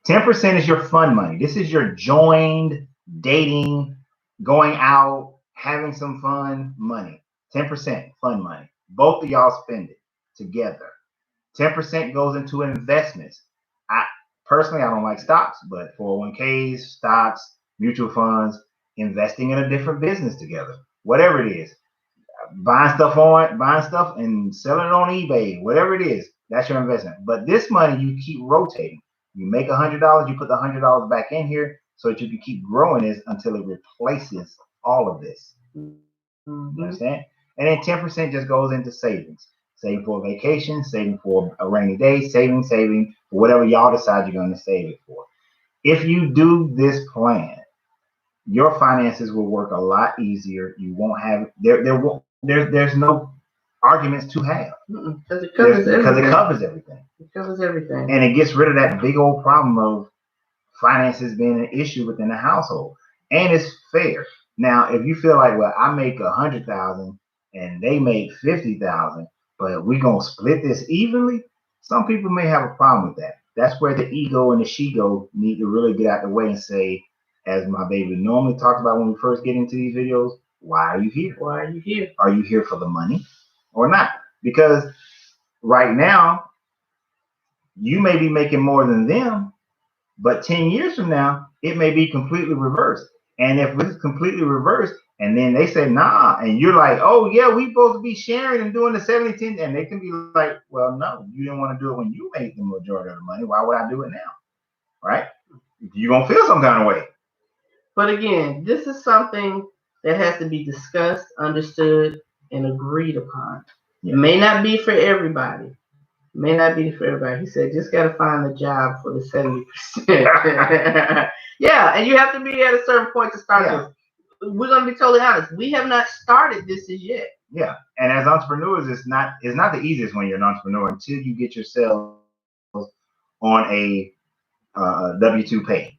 10% is your fun money. This is your joined, dating, going out, having some fun money. 10% fun money. Both of y'all spend it together. 10% goes into investments. I don't like stocks, but 401ks, stocks, mutual funds, investing in a different business together, whatever it is, buying stuff and selling it on eBay, whatever it is, that's your investment. But this money you keep rotating. You make $100, you put the $100 back in here so that you can keep growing this until it replaces all of this. Mm-hmm. You understand? And then 10% just goes into savings. Saving for a vacation, saving for a rainy day, saving for whatever y'all decide you're going to save it for. If you do this plan, your finances will work a lot easier. You won't have there's no arguments to have because it covers everything. It covers everything, and it gets rid of that big old problem of finances being an issue within the household, and it's fair. Now, if you feel like, well, I make 100,000 and they make 50,000, but we're gonna split this evenly, some people may have a problem with that. That's where the ego and the she-go need to really get out the way and say, as my baby normally talks about when we first get into these videos, why are you here? Why are you here? Are you here for the money or not? Because right now, you may be making more than them, but 10 years from now, it may be completely reversed. And if it's completely reversed, and then they say, nah, and you're like, oh, yeah, we supposed to be sharing and doing the 70-10, and they can be like, well, no, you didn't want to do it when you made the majority of the money. Why would I do it now? Right? You're going to feel some kind of way. But again, this is something that has to be discussed, understood, and agreed upon. Yeah. It may not be for everybody. He said, just got to find a job for the 70%. Yeah, and you have to be at a certain point to start this. We're going to be totally honest. We have not started this as yet. Yeah, and as entrepreneurs, it's not the easiest when you're an entrepreneur until you get yourself on a W-2 pay.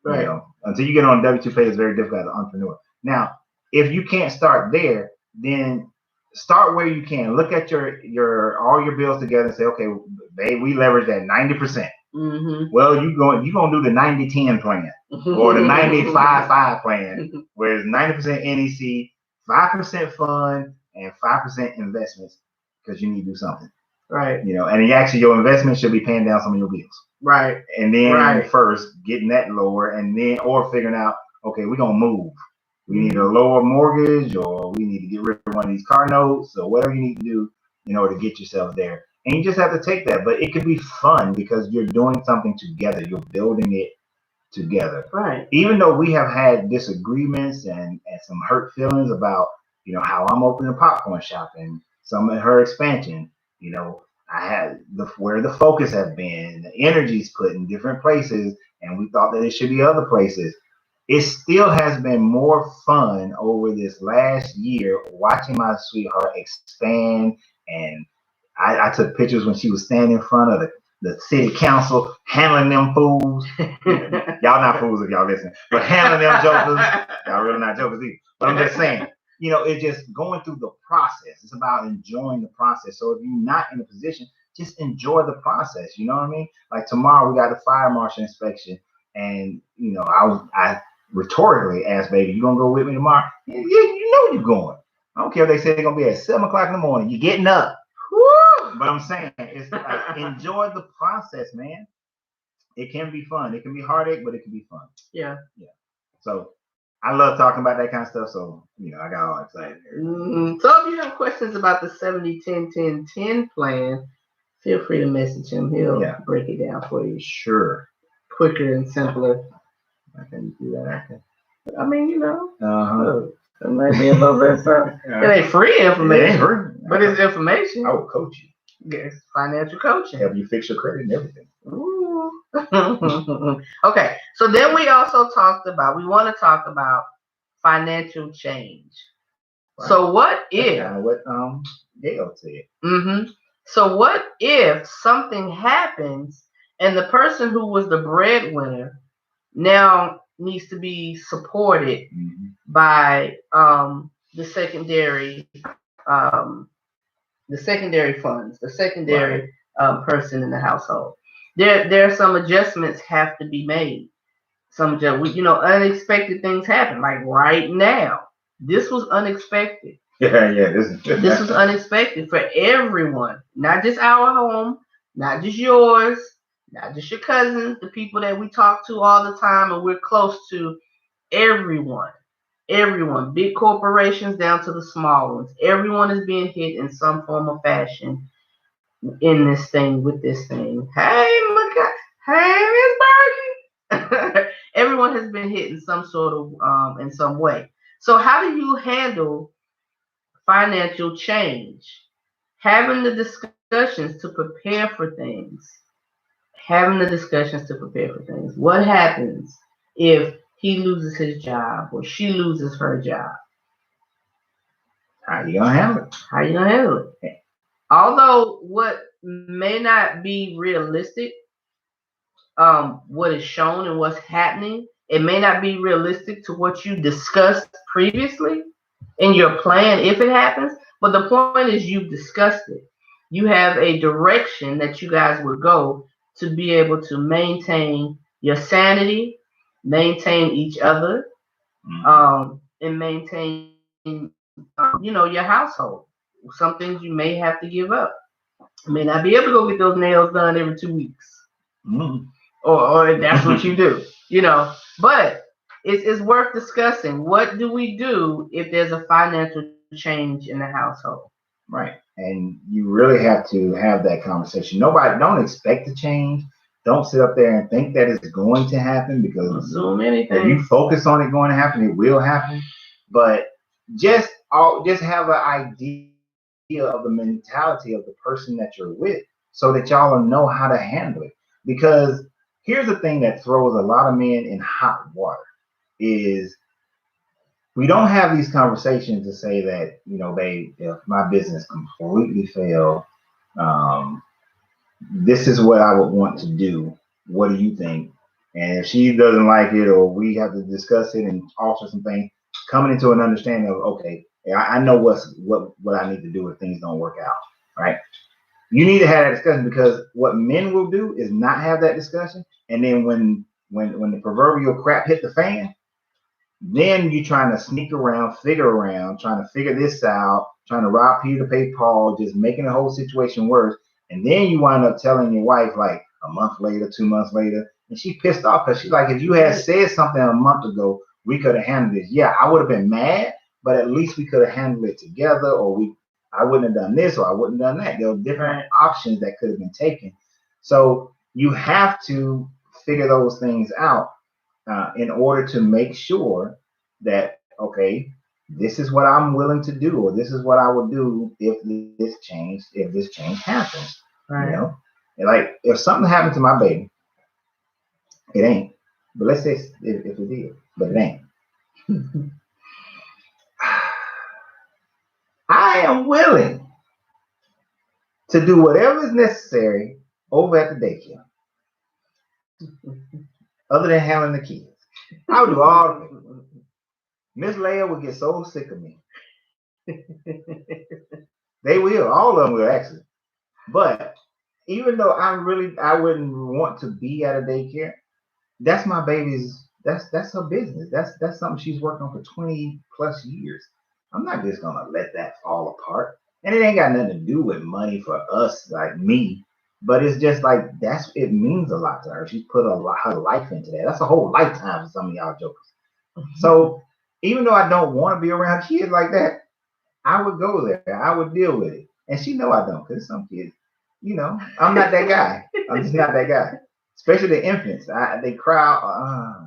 Right. You know, until you get on W-2 pay, it's very difficult as an entrepreneur. Now, if you can't start there, then start where you can. Look at your all your bills together and say, okay, babe, we leverage that 90%. Mm-hmm. Well, you're gonna do the 90-10 plan or the 95-5 plan, where it's 90% NEC, 5% fund, and 5% investments because you need to do something. Right. You know, and actually your investment should be paying down some of your bills. Right. And then first getting that lower, and then or figuring out, okay, we're gonna move. We need a lower mortgage, or we need to get rid of one of these car notes, or whatever you need to do in order to get yourself there. And you just have to take that. But it could be fun because you're doing something together. You're building it together. Right. Even though we have had disagreements and some hurt feelings about, you know, how I'm opening a popcorn shop and some of her expansion, you know, I had where the focus has been, the energy's put in different places, and we thought that it should be other places. It still has been more fun over this last year watching my sweetheart expand. And I took pictures when she was standing in front of the city council handling them fools. Y'all not fools if y'all listen, but handling them jokers. Y'all really not jokers either. But I'm just saying, you know, it's just going through the process. It's about enjoying the process. So if you're not in a position, just enjoy the process. You know what I mean? Like tomorrow we got the fire marshal inspection, and you know, I rhetorically asked, baby, you gonna go with me tomorrow? Yeah, you know you're going. I don't care if they say they're gonna be at 7:00 in the morning. You're getting up. Woo! But I'm saying, it's like, enjoy the process, man. It can be fun. It can be heartache, but it can be fun. Yeah. Yeah. So I love talking about that kind of stuff. So, you know, I got all excited. So if you have questions about the 70-10-10-10 plan, feel free to message him. He'll break it down for you. Sure. Quicker and simpler. I can do that. I mean, you know, it might be a little bit something. It ain't free information, it ain't free. But it's information. I will coach you. Yes, financial coaching. Help you fix your credit and everything. Ooh. Okay, so then we also we want to talk about financial change. Right. So what if? That's kind of what Gail said. Mm-hmm. So what if something happens and the person who was the breadwinner now needs to be supported by the secondary funds, the secondary person in the household. There are some adjustments have to be made. Unexpected things happen. Like right now, this was unexpected. This was unexpected for everyone, not just our home, not just yours, not just your cousins, the people that we talk to all the time and we're close to. Everyone, big corporations down to the small ones. Everyone is being hit in some form or fashion with this thing. Hey, my God. Hey, Miss Bergie. Everyone has been hit in some sort of in some way. So how do you handle financial change? Having the discussions to prepare for things. Having the discussions to prepare for things. What happens if he loses his job or she loses her job? How you gonna handle it? How you gonna handle it? Although what may not be realistic, what is shown and what's happening, it may not be realistic to what you discussed previously in your plan if it happens. But the point is you've discussed it. You have a direction that you guys would go to be able to maintain your sanity, maintain each other, and maintain, your household. Some things you may have to give up. You may not be able to go get those nails done every 2 weeks, or if that's what you do, But it's worth discussing. What do we do if there's a financial change in the household? Right. And you really have to have that conversation. Nobody don't expect to change. Don't sit up there and think that it's going to happen, because Assume anything. if you focus on it going to happen, it will happen. But just have an idea of the mentality of the person that you're with, so that y'all know how to handle it. Because here's the thing that throws a lot of men in hot water is we don't have these conversations to say that, babe, if my business completely failed, this is what I would want to do. What do you think? And if she doesn't like it, or we have to discuss it and alter some things, coming into an understanding of, okay, I know what I need to do if things don't work out, right? You need to have that discussion, because what men will do is not have that discussion. And then when the proverbial crap hit the fan, then you're trying to sneak around, trying to figure this out, trying to rob Peter to pay Paul, just making the whole situation worse. And then you wind up telling your wife like a month later, 2 months later, and she pissed off because she's like, if you had said something a month ago, we could have handled this. Yeah, I would have been mad, but at least we could have handled it together, or I wouldn't have done this, or I wouldn't have done that. There were different options that could have been taken. So you have to figure those things out in order to make sure that, okay, this is what I'm willing to do, or this is what I would do if this change happens. Right. Like if something happened to my baby, it ain't. But let's say if it did, but it ain't. I am willing to do whatever is necessary over at the daycare, other than handling the kids. I would do all of it. Miss Leia would get so sick of me. They will. All of them will, actually. But even though I wouldn't want to be at a daycare, that's my baby's, that's her business. That's something she's worked on for 20 plus years. I'm not just gonna let that fall apart. And it ain't got nothing to do with money for us, like me. But it's just like, it means a lot to her. She's put her life into that. That's a whole lifetime for some of y'all jokers. So even though I don't want to be around kids like that, I would go there. I would deal with it. And she know I don't, because some kids, I'm not that guy. I'm just not that guy. Especially the infants. They cry.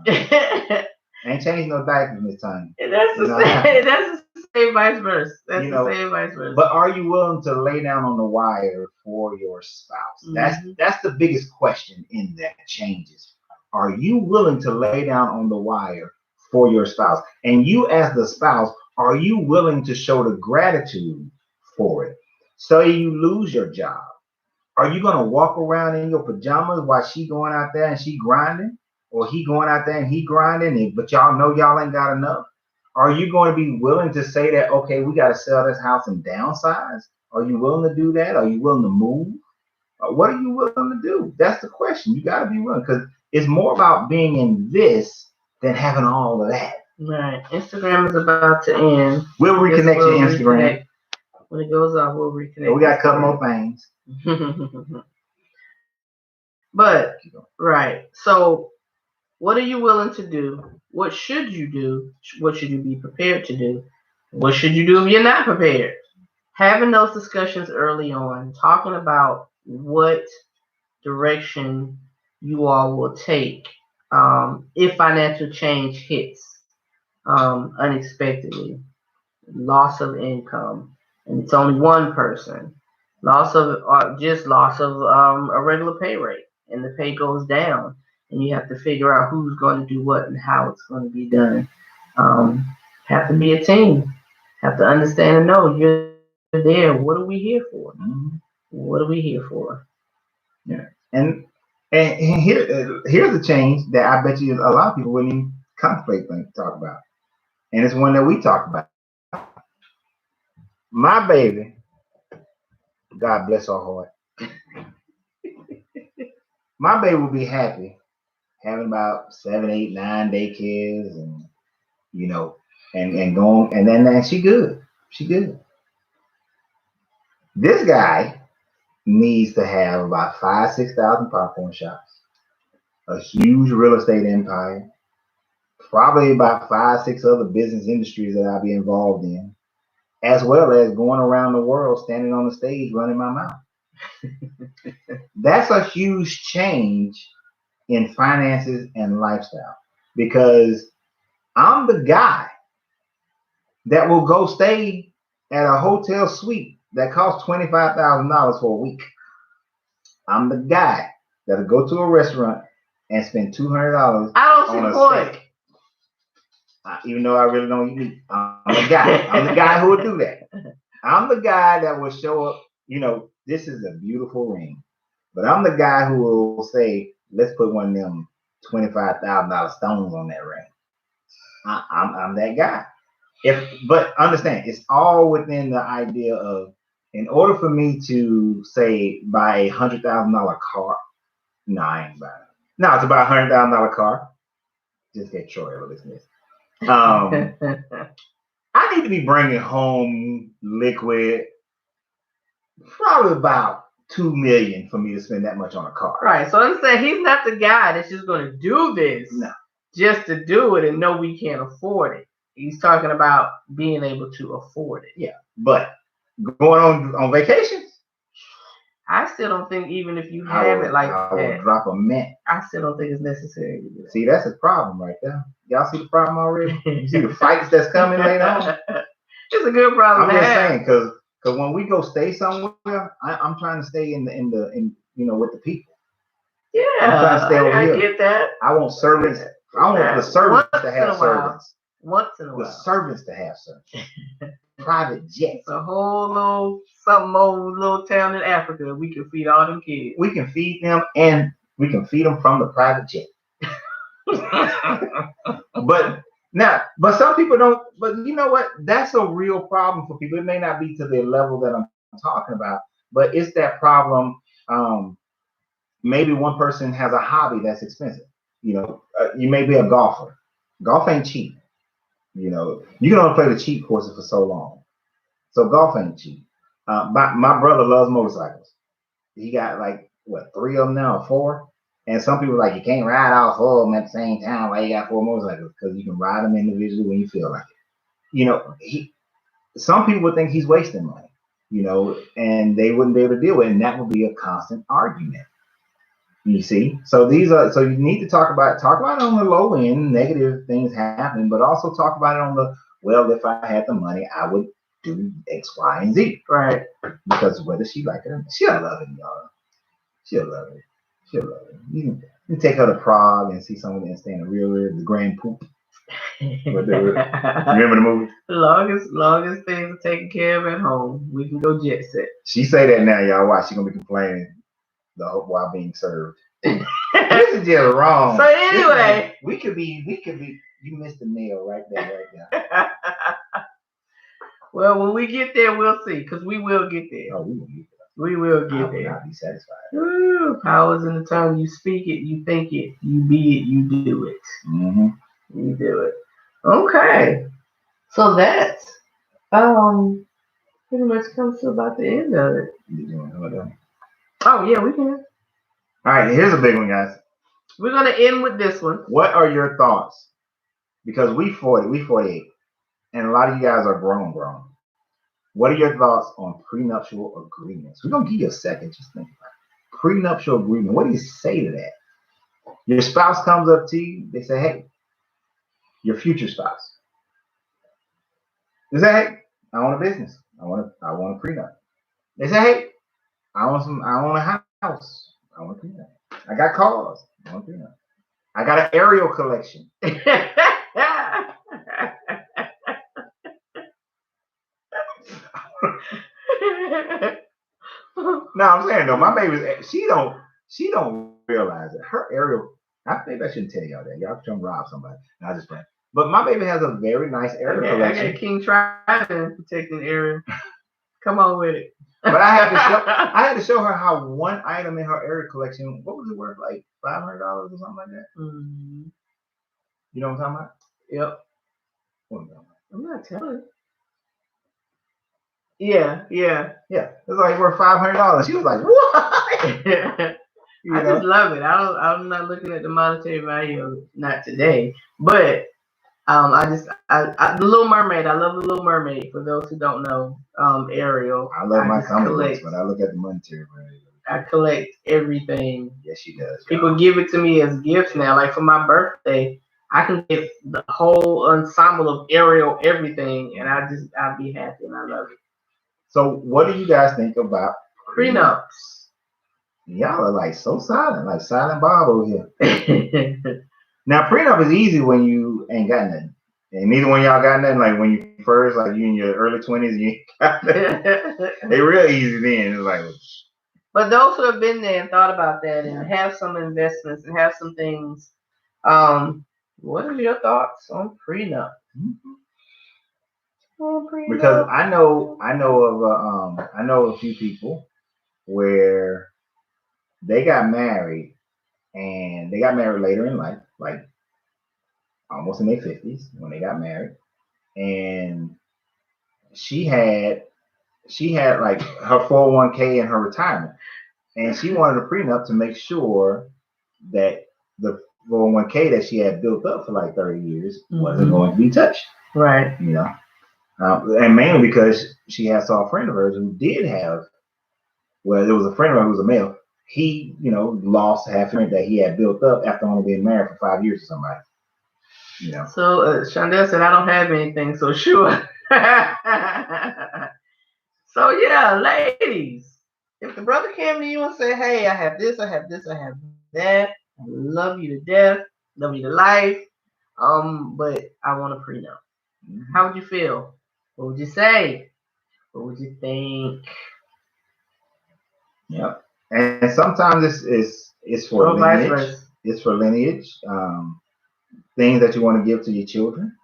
I ain't changed no diapers this time. That's the same vice versa. That's the same vice versa. But are you willing to lay down on the wire for your spouse? Mm-hmm. That's the biggest question in that changes. Are you willing to lay down on the wire for your spouse? And you as the spouse, are you willing to show the gratitude for it? So you lose your job. Are you going to walk around in your pajamas while she going out there and she grinding? Or he going out there and he grinding, but y'all know y'all ain't got enough? Are you going to be willing to say that, okay, we got to sell this house and downsize? Are you willing to do that? Are you willing to move? What are you willing to do? That's the question. You got to be willing, because it's more about being in this than having all of that. Right. Instagram is about to end. We'll reconnect to Instagram. When it goes off, we'll reconnect. We got a couple more things. But, right. So, what are you willing to do? What should you do? What should you be prepared to do? What should you do if you're not prepared? Having those discussions early on, talking about what direction you all will take if financial change hits unexpectedly, loss of income, and it's only one person, loss of just loss of a regular pay rate, and the pay goes down, and you have to figure out who's going to do what and how it's going to be done. Um, have to be a team. Have to understand and know you're there. What are we here for? What are we here for? Yeah, and here's a change that I bet you a lot of people wouldn't even contemplate to talk about, and it's one that we talk about. My baby, God bless her heart. My baby will be happy having about 7, 8, 9 daycares, and and going, and then she good. She good. This guy needs to have about 5, 6,000 popcorn shops, a huge real estate empire, probably about 5, 6 other business industries that I'll be involved in, as well as going around the world standing on the stage running my mouth. That's a huge change in finances and lifestyle, because I'm the guy that will go stay at a hotel suite that costs $25,000 for a week. I'm the guy that'll go to a restaurant and spend $200 on a steak. Even though I really don't eat meat, I'm the guy. I'm the guy who will do that. I'm the guy that will show up. This is a beautiful ring, but I'm the guy who will say, "Let's put one of them $25,000 stones on that ring." I'm that guy. But understand, it's all within the idea of, in order for me to say buy $100,000 car, no, I ain't buying it. No, it's about $100,000 car. Just get Troy to listen to this. I need to be bringing home liquid, probably about $2 million for me to spend that much on a car. Right. So I'm saying he's not the guy that's just going to do this just to do it and know we can't afford it. He's talking about being able to afford it. Yeah, but going on vacations, I still don't think, even if you have it like I will drop a mint. I still don't think it's necessary to do that. See, that's a problem right there. Y'all see the problem already? You see the fights that's coming later on? It's a good problem. I'm just saying, because when we go stay somewhere, I'm trying to stay in with the people. Yeah, I'm trying to stay over here. I get that. I want servants. I want the servants to have servants. Once in a while. The servants to have servants. Private jets. A whole little town in Africa. We can feed all them kids. We can feed them, and we can feed them from the private jet. But some people don't. But you know what? That's a real problem for people. It may not be to the level that I'm talking about, but it's that problem. Maybe one person has a hobby that's expensive. You may be a golfer. Golf ain't cheap. You can only play the cheap courses for so long. So golf ain't cheap. My brother loves motorcycles. He got 3 of them now, or 4. And some people are like, you can't ride all 4 of them at the same time. Why you got 4 motorcycles? Because you can ride them individually when you feel like it. Some people would think he's wasting money, and they wouldn't be able to deal with it. And that would be a constant argument. You see? So you need to talk about it on the low end, negative things happening, but also talk about it on the, well, if I had the money, I would do X, Y, and Z. Right. Because whether she like it or not, she'll love it, y'all. She'll love it. You can take her to Prague and see someone and stay in the Grand Poop. Remember the movie? Long as things are taken care of at home, we can go jet set. She say that now, y'all. Watch, she's gonna be complaining while being served. This is just wrong. So anyway, we could be. You missed the nail right there. Well, when we get there, we'll see. Because we will get there. Oh, we will get there. We will get there. I will there. not be satisfied. Ooh, power's in the tongue. You speak it, you think it, you be it, you do it. Mm-hmm. You do it. Okay. So that's pretty much comes to about the end of it. Oh yeah, we can. All right, here's a big one, guys. We're gonna end with this one. What are your thoughts? Because we 48, and a lot of you guys are grown. What are your thoughts on prenuptial agreements? We're gonna give you a second, just think about it. Prenuptial agreement. What do you say to that? Your spouse comes up to you, they say, hey, your future spouse. They say, hey, I want a business. I want a prenup. They say, hey, I want a house. I want a prenup. I got cars. I want a prenup. I got an aerial collection. No, I'm saying though, my baby, she don't realize it. Her aerial, maybe I shouldn't tell y'all that. Y'all trying to rob somebody. No, I just playing. But my baby has a very nice aerial collection. I got King Trident protecting aerial. Come on with it. But I had to show her how one item in her aerial collection, what was it worth, like $500 or something like that? Mm-hmm. You know what I'm talking about? Yep. What am I talking about? I'm not telling you. Yeah. It's like worth $500. She was like, "What?" I just love it. I'm not looking at the monetary value of it, not today. But the Little Mermaid. I love the Little Mermaid. For those who don't know, Ariel. I love my comic books, but I look at the monetary value. I collect everything. Yes, she does. People give it to me as gifts now. Like for my birthday, I can get the whole ensemble of Ariel everything, and I'll be happy, and I love it. So, what do you guys think about prenups? Y'all are like so silent, like Silent Bob over here. Now, prenup is easy when you ain't got nothing, and neither one of y'all got nothing. Like when you first, like you in your early 20s, you ain't got nothing. They real easy then. It's like. But those who have been there and thought about that and have some investments and have some things, what are your thoughts on prenup? Because I know of a few people where they got married and they got married later in life, like almost in their 50s when they got married, and she had like her 401k and her retirement, and she wanted a prenup to make sure that the 401k that she had built up for like 30 years wasn't going to be touched. Right. You know. And mainly because she saw a friend of hers who did have, well, there was a friend of hers who was a male. He, lost half of it that he had built up after only being married for 5 years to somebody. So Shondell said, I don't have anything, so sure. So yeah, ladies, if the brother came to you and said, hey, I have this, I have this, I have that, I love you to death, love you to life, but I want a prenup. How would you feel? What would you say? What would you think? Yep. And sometimes it's for lineage. It's for lineage. Things that you want to give to your children.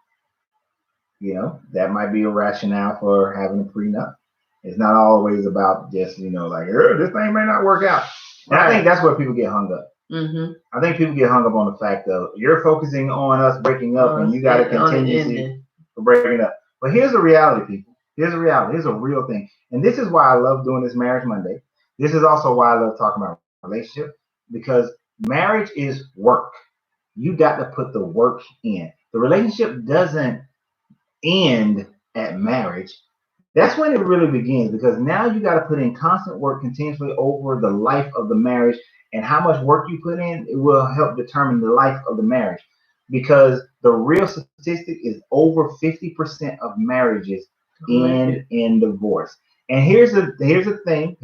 That might be a rationale for having a prenup. It's not always about just, like, this thing may not work out. And I think that's where people get hung up. Mm-hmm. I think people get hung up on the fact of you're focusing on us breaking up and you got to continue breaking up. But here's the reality, people. Here's the reality. Here's a real thing. And this is why I love doing this Marriage Monday. This is also why I love talking about relationship, because marriage is work. You got to put the work in. The relationship doesn't end at marriage. That's when it really begins, because now you got to put in constant work continuously over the life of the marriage, and how much work you put in, it will help determine the life of the marriage. Because the real statistic is over 50% of marriages end in divorce. And here's the thing.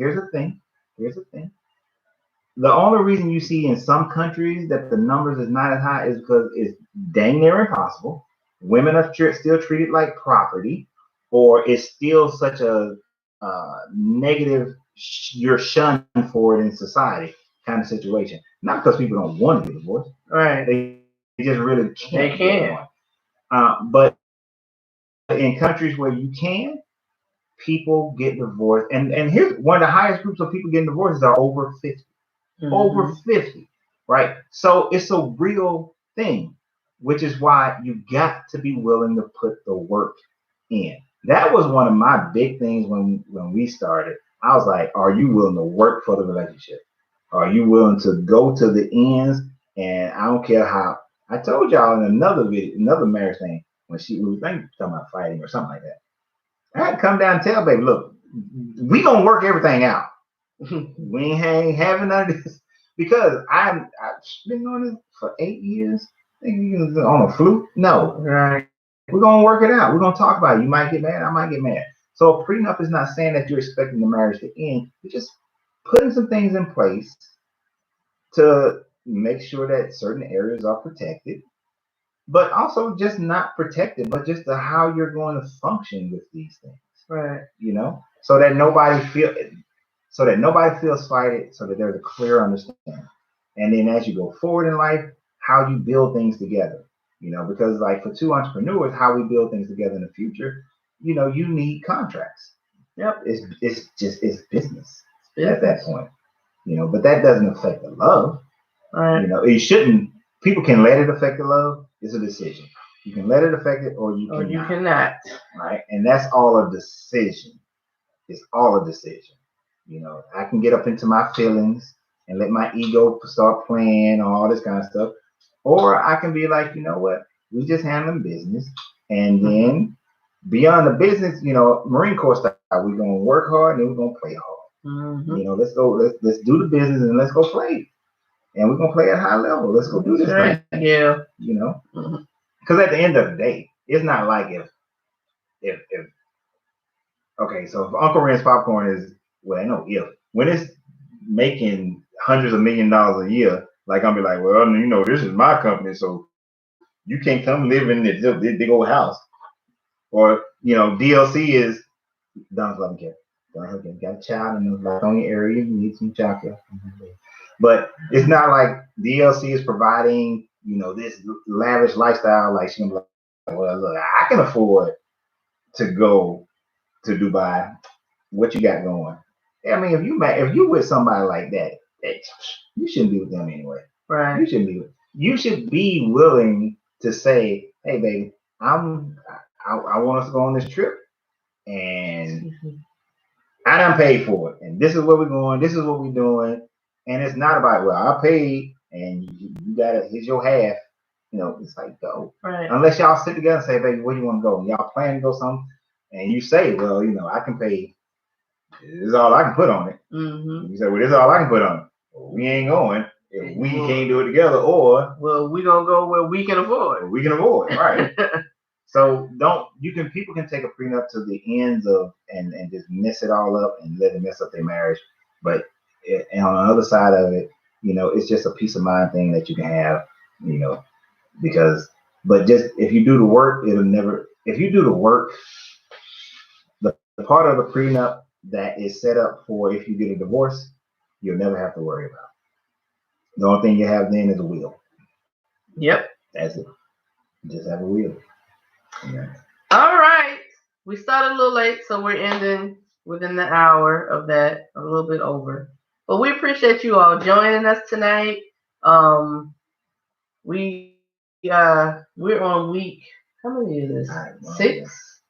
The only reason you see in some countries that the numbers is not as high is because it's dang near impossible. Women are still treated like property, or it's still such a negative, you're shunned for it in society kind of situation. Not because people don't want to get divorced. Right. They just really can't. They can't. But in countries where you can, people get divorced. And here's one of the highest groups of people getting divorced are over 50. Mm-hmm. Over 50, right? So it's a real thing, which is why you got to be willing to put the work in. That was one of my big things when we started. I was like, are you willing to work for the relationship? Are you willing to go to the ends? And I don't care how. I told y'all in another video, another marriage thing, when we was talking about fighting or something like that. I had to come down and tell baby, look, we gonna work everything out. We ain't having none of this. because I've been doing this for 8 years. Think you can on a fluke? No, Right. we're gonna work it out. We're gonna talk about it. You might get mad. I might get mad. So a prenup is not saying that you're expecting the marriage to end. You're just putting some things in place to make sure that certain areas are protected, but also just not protected, but just how you're going to function with these things. Right. So that nobody feels slighted, so that there's a clear understanding. And then as you go forward in life, how you build things together. Because like for two entrepreneurs, how we build things together in the future, you need contracts. Yep. It's business at that point. But that doesn't affect the love. Right. It shouldn't. People can let it affect the love. It's a decision. You can let it affect it, or you cannot. Right, and that's all a decision. It's all a decision. I can get up into my feelings and let my ego start playing all this kind of stuff, or I can be like, you know what? We just handling business, and then beyond the business, Marine Corps style, we're gonna work hard and then we're gonna play hard. Let's go. Let's do the business and let's go play. And we're gonna play at a high level. Let's go do this thing. Yeah. Because at the end of the day, it's not like if okay, so if Uncle Ren's popcorn is when it's making hundreds of $1 million a year, like I'm be like, well, this is my company, so you can't come live in this big old house. Or DLC is Don's loving care. Got a child in the Lithonia area, you need some child care. But it's not like DLC is providing, this lavish lifestyle. Like she's gonna be like, well, look, I can afford to go to Dubai. What you got going? I mean, if you with somebody like that, you shouldn't be with them anyway. Right. You should be willing to say, hey, baby, I want us to go on this trip, and I done paid for it, and this is where we're going. This is what we're doing. And it's not about, well, I paid and you gotta, here's your half. It's like, go. Right. Unless y'all sit together and say, baby, where you want to go? And y'all plan to go something. And you say, well, I can pay. This is all I can put on it. You say, well, this is all I can put on it. Well, we ain't going if we can't do it together. Or, well, we gonna go where we can afford. Right. So people can take a prenup to the ends of and just mess it all up and let it mess up their marriage. But and on the other side of it, it's just a peace of mind thing that you can have, but just if you do the work, if you do the work, the part of the prenup that is set up for if you get a divorce, you'll never have to worry about. The only thing you have then is a will. Yep. That's it. Just have a will. Yeah. All right. We started a little late, so we're ending within the hour of that, a little bit over. But we appreciate you all joining us tonight. We're on week, how many is this? 6?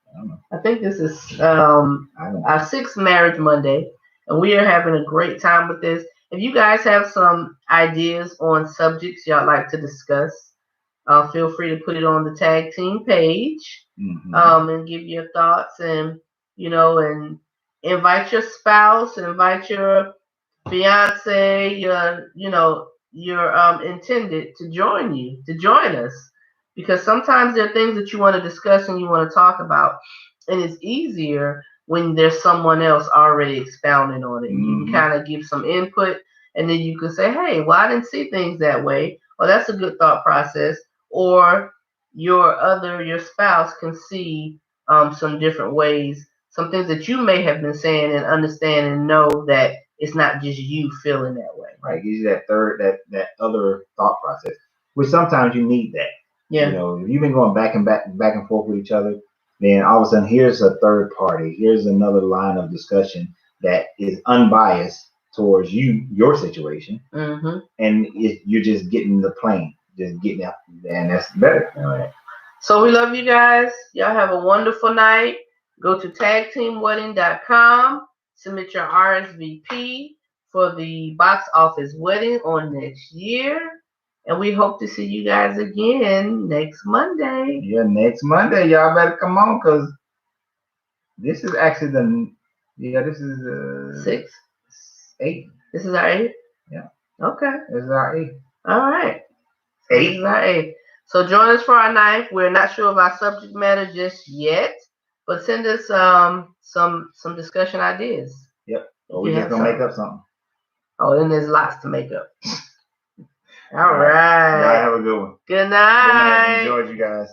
I think this is our 6th Marriage Monday, and we are having a great time with this. If you guys have some ideas on subjects y'all like to discuss, feel free to put it on the tag team page, and give your thoughts, and and invite your spouse, invite your fiance, your intended to join us, because sometimes there are things that you want to discuss and you want to talk about, and it's easier when there's someone else already expounding on it. You can kind of give some input, and then you can say, hey, well, I didn't see things that way, or that's a good thought process, or your spouse can see some different ways, some things that you may have been saying, and understand and know that it's not just you feeling that way. Right. Gives you that other thought process, which sometimes you need that. Yeah. If you've been going back and forth with each other, then all of a sudden here's a third party. Here's another line of discussion that is unbiased towards your situation, and you're just getting the plane, just getting out, and that's better. All right. So we love you guys. Y'all have a wonderful night. Go to tagteamwedding.com. Submit your RSVP for the box office wedding on next year. And we hope to see you guys again next Monday. Yeah, next Monday. Y'all better come on, because this is actually this is 6? 8. This is our 8? Yeah. Okay. This is our 8th. All right. 8th. This is our 8th. So join us for our 9th. We're not sure of our subject matter just yet, but send us some discussion ideas. Yep. If Or we you just have gonna make some. up something. Oh, then there's lots to make up. All All right. right. Y'all have a good one. Good Good night. night. Enjoyed you guys.